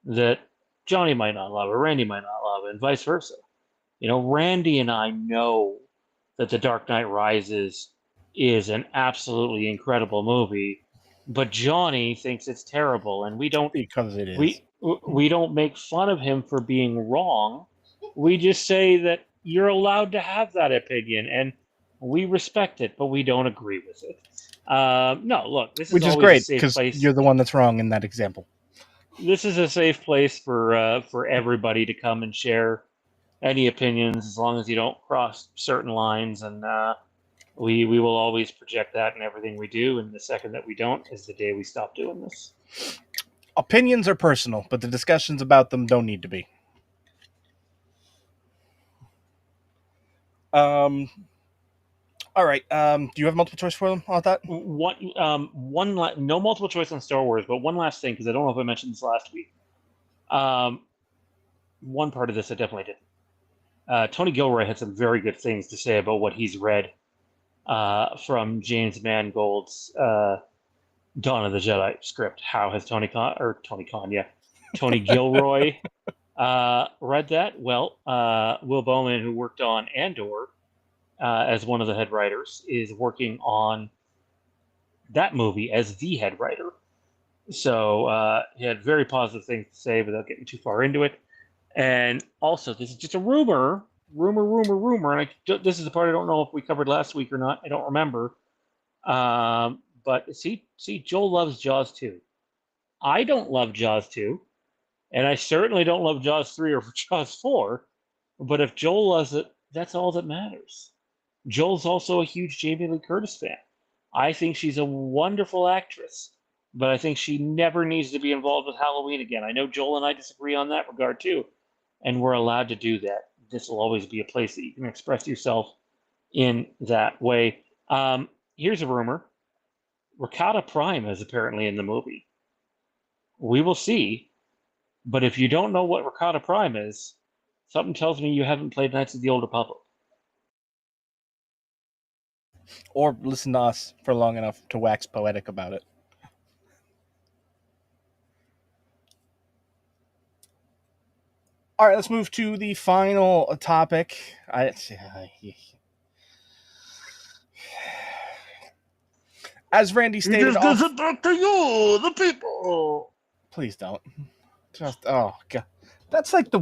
that Johnny might not love, or Randy might not love, and vice versa. Randy and I know that The Dark Knight Rises is an absolutely incredible movie, but Johnny thinks it's terrible, and we don't, because it is. We don't make fun of him for being wrong. We just say that you're allowed to have that opinion, and we respect it, but we don't agree with it. No, look, this is which is always great, a safe because place. you're the one that's wrong in that example. This is a safe place for everybody to come and share any opinions, as long as you don't cross certain lines, and we will always project that in everything we do, and the second that we don't is the day we stop doing this. Opinions are personal, but the discussions about them don't need to be. All right. Do you have multiple choice for them on that? No multiple choice on Star Wars, but one last thing, because I don't know if I mentioned this last week. One part of this I definitely didn't. Tony Gilroy had some very good things to say about what he's read from James Mangold's Dawn of the Jedi script. How has Tony Gilroy read that? Well, Will Bowman, who worked on Andor as one of the head writers, is working on that movie as the head writer. So he had very positive things to say without getting too far into it. And also, this is just a rumor. And this is the part I don't know if we covered last week or not. I don't remember. But see, Joel loves Jaws 2. I don't love Jaws 2, and I certainly don't love Jaws 3 or Jaws 4. But if Joel loves it, that's all that matters. Joel's also a huge Jamie Lee Curtis fan. I think she's a wonderful actress, but I think she never needs to be involved with Halloween again. I know Joel and I disagree on that regard too, and we're allowed to do that. This will always be a place that you can express yourself in that way. Here's a rumor. Ricotta Prime is apparently in the movie. We will see, but if you don't know what Ricotta Prime is, something tells me you haven't played Knights of the Old Republic. Or listen to us for long enough to wax poetic about it. All right, let's move to the final topic. As Randy stated, gives it back to you, the people. Please don't. Oh god, that's like the.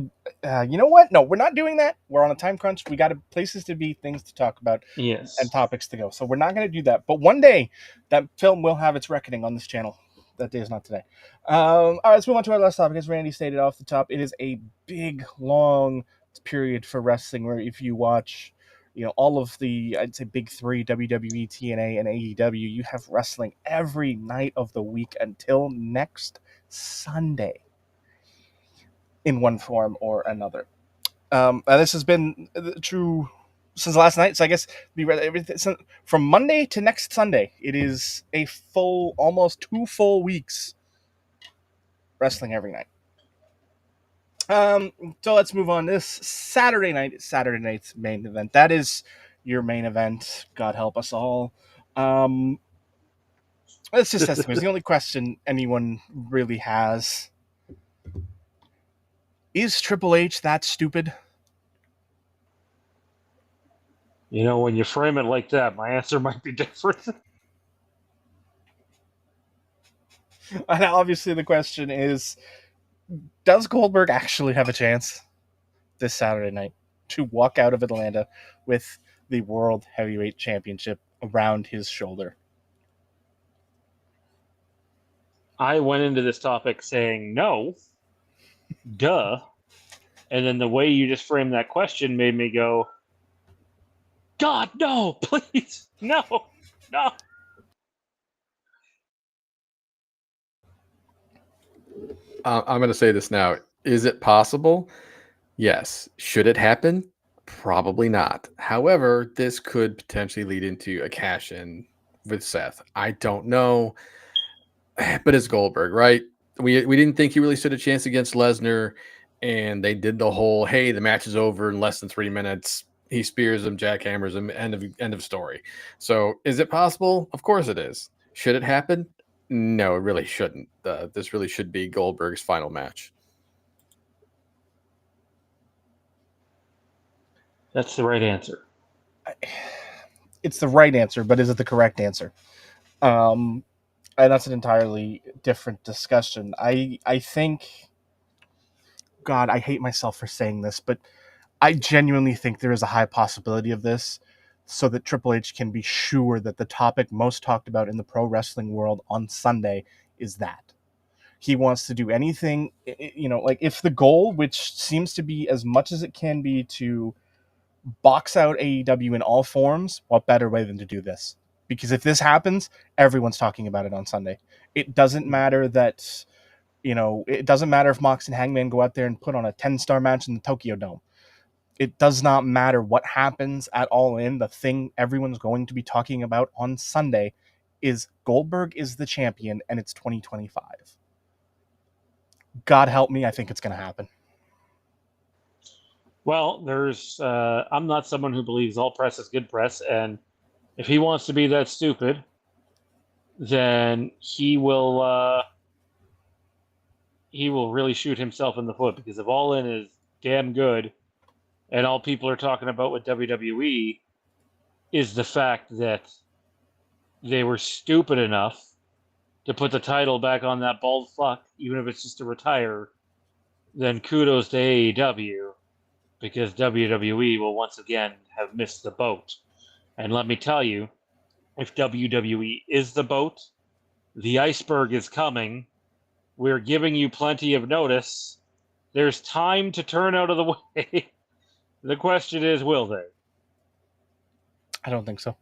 You know what? No, we're not doing that. We're on a time crunch. We got places to be, things to talk about, yes, and topics to go. So we're not going to do that. But one day, that film will have its reckoning on this channel. That day is not today. All right, let's move on to our last topic. As Randy stated off the top, it is a big, long period for wrestling. Where if you watch, all of the, I'd say, big three, WWE, TNA, and AEW, you have wrestling every night of the week until next Sunday, in one form or another. And this has been true since last night. So I guess everything from Monday to next Sunday, it is a full, almost 2 full weeks wrestling every night. So let's move on. This Saturday night's main event. That is your main event. God help us all. Let's just estimate. The only question anyone really has: is Triple H that stupid? When you frame it like that, my answer might be different. And obviously the question is, does Goldberg actually have a chance this Saturday night to walk out of Atlanta with the World Heavyweight Championship around his shoulder? I went into this topic saying no, duh, and then the way you just framed that question made me go, God, no, please, no. I'm going to say this now. Is it possible? Yes. Should it happen? Probably not. However, this could potentially lead into a cash-in with Seth. I don't know. But it's Goldberg, right? We didn't think he really stood a chance against Lesnar, and they did the whole, hey, the match is over in less than 3 minutes. He spears him, jackhammers him, end of story. So is it possible? Of course it is. Should it happen? No, it really shouldn't. This really should be Goldberg's final match. That's the right answer. It's the right answer, but is it the correct answer? And that's an entirely different discussion. I think, God, I hate myself for saying this, but I genuinely think there is a high possibility of this, so that Triple H can be sure that the topic most talked about in the pro wrestling world on Sunday is that. He wants to do anything, like if the goal, which seems to be as much as it can be, to box out AEW in all forms, what better way than to do this? Because if this happens, everyone's talking about it on Sunday. It doesn't matter that, it doesn't matter if Mox and Hangman go out there and put on a 10-star match in the Tokyo Dome. It does not matter what happens at All In. The thing everyone's going to be talking about on Sunday is Goldberg is the champion, and it's 2025. God help me, I think it's going to happen. Well, I'm not someone who believes all press is good press, and if he wants to be that stupid, then he will really shoot himself in the foot, because if All In is damn good, and all people are talking about with WWE is the fact that they were stupid enough to put the title back on that bald fuck, even if it's just to retire, then kudos to AEW, because WWE will once again have missed the boat. And let me tell you, if WWE is the boat, the iceberg is coming. We're giving you plenty of notice. There's time to turn out of the way. The question is, will they? I don't think so.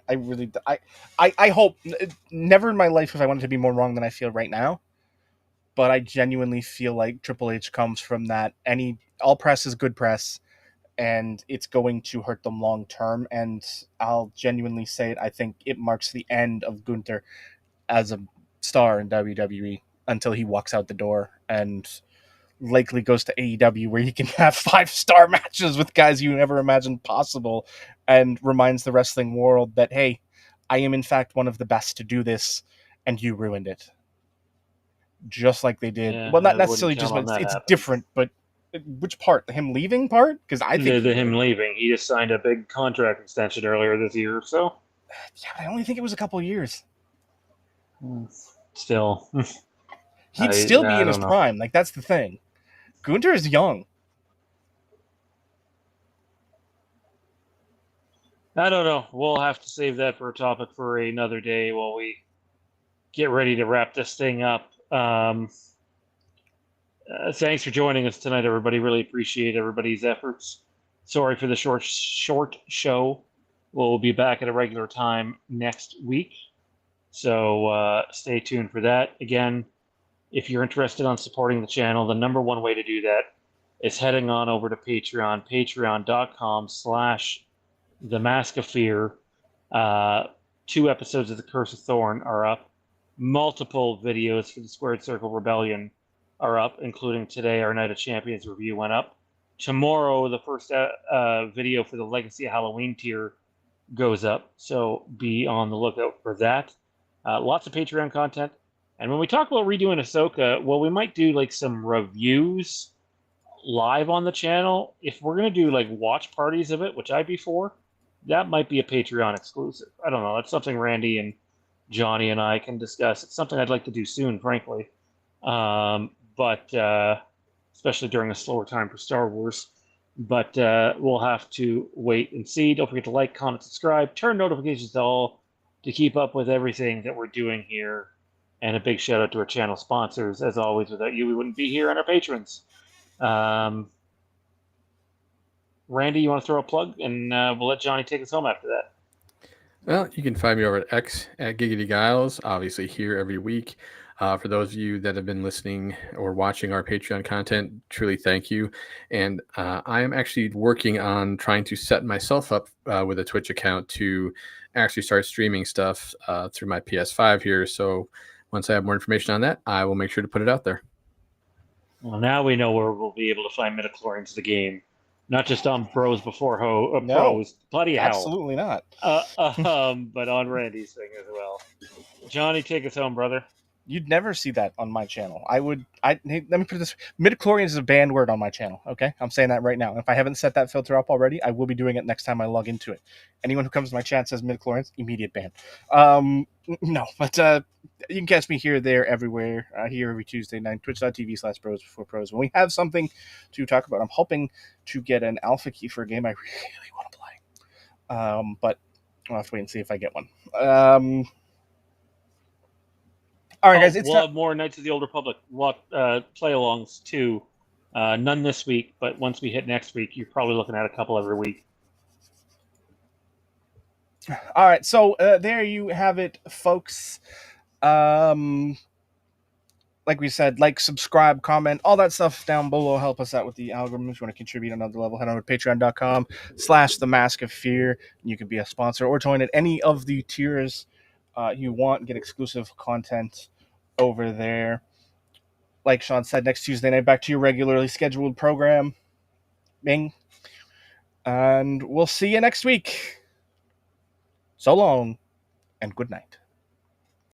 I really, I hope. Never in my life have I wanted to be more wrong than I feel right now. But I genuinely feel like Triple H comes from that. All press is good press, and it's going to hurt them long term. And I'll genuinely say it. I think it marks the end of Gunther as a star in WWE until he walks out the door and likely goes to AEW, where he can have 5-star matches with guys you never imagined possible, and reminds the wrestling world that, hey, I am in fact one of the best to do this, and you ruined it. Just like they did. Yeah, Well, not I wouldn't necessarily count just, on but that it's happening. different. But which part? Him leaving part? Because I think Him leaving. He just signed a big contract extension earlier this year, so. Yeah, but I only think it was a couple of years. Still, He'd still be I in his don't know. prime. Like, that's the thing. Gunther is young. I don't know. We'll have to save that for a topic for another day while we get ready to wrap this thing up. Thanks for joining us tonight, everybody. Really appreciate everybody's efforts. Sorry for the short show. We'll be back at a regular time next week. So stay tuned for that. Again, if you're interested on supporting the channel, the number one way to do that is heading on over to Patreon, patreon.com/The Mask of Fear. 2 episodes of The Curse of Thorn are up. Multiple videos for the Squared Circle Rebellion are up, including today our Night of Champions review went up. Tomorrow, the first video for the Legacy of Halloween tier goes up, so be on the lookout for that. Lots of Patreon content. And when we talk about redoing Ahsoka, well, we might do like some reviews live on the channel. If we're going to do like watch parties of it, which I'd be for, that might be a Patreon exclusive. I don't know. That's something Randy and Johnny and I can discuss. It's something I'd like to do soon, frankly. But especially during a slower time for Star Wars. But we'll have to wait and see. Don't forget to like, comment, subscribe, turn notifications to all to keep up with everything that we're doing here. And a big shout out to our channel sponsors. As always, without you, we wouldn't be here, and our patrons. Randy, you want to throw a plug, and we'll let Johnny take us home after that. Well, you can find me over at X at Giggity Giles, obviously here every week. For those of you that have been listening or watching our Patreon content, truly thank you. And I am actually working on trying to set myself up with a Twitch account to actually start streaming stuff through my PS5 here. So once I have more information on that, I will make sure to put it out there. Well, now we know where we'll be able to find midichlorians in the game. Not just on Bros Before No, Pros. Bloody hell. Absolutely not. But on Randy's thing as well. Johnny, take us home, brother. You'd never see that on my channel. Hey, let me put it this: midichlorians is a banned word on my channel. Okay, I'm saying that right now. If I haven't set that filter up already, I will be doing it next time I log into it. Anyone who comes to my chat says midichlorians, immediate ban. No, but you can catch me here, there, everywhere. Here every Tuesday night, twitch.tv/Bros Before Pros. When we have something to talk about, I'm hoping to get an alpha key for a game I really want to play. But I'll have to wait and see if I get one. All right, guys. We'll have more Knights of the Old Republic play-alongs too. None this week, but once we hit next week, you're probably looking at a couple every week. All right, so there you have it, folks. Like we said, like, subscribe, comment, all that stuff down below. Help us out with the algorithm. If you want to contribute on another level, head on to patreon.com/The Mask of Fear. You can be a sponsor or join at any of the tiers you want. Get exclusive content over there. Like Sean said, next Tuesday night, back to your regularly scheduled program. Bing. And we'll see you next week. So long, and good night.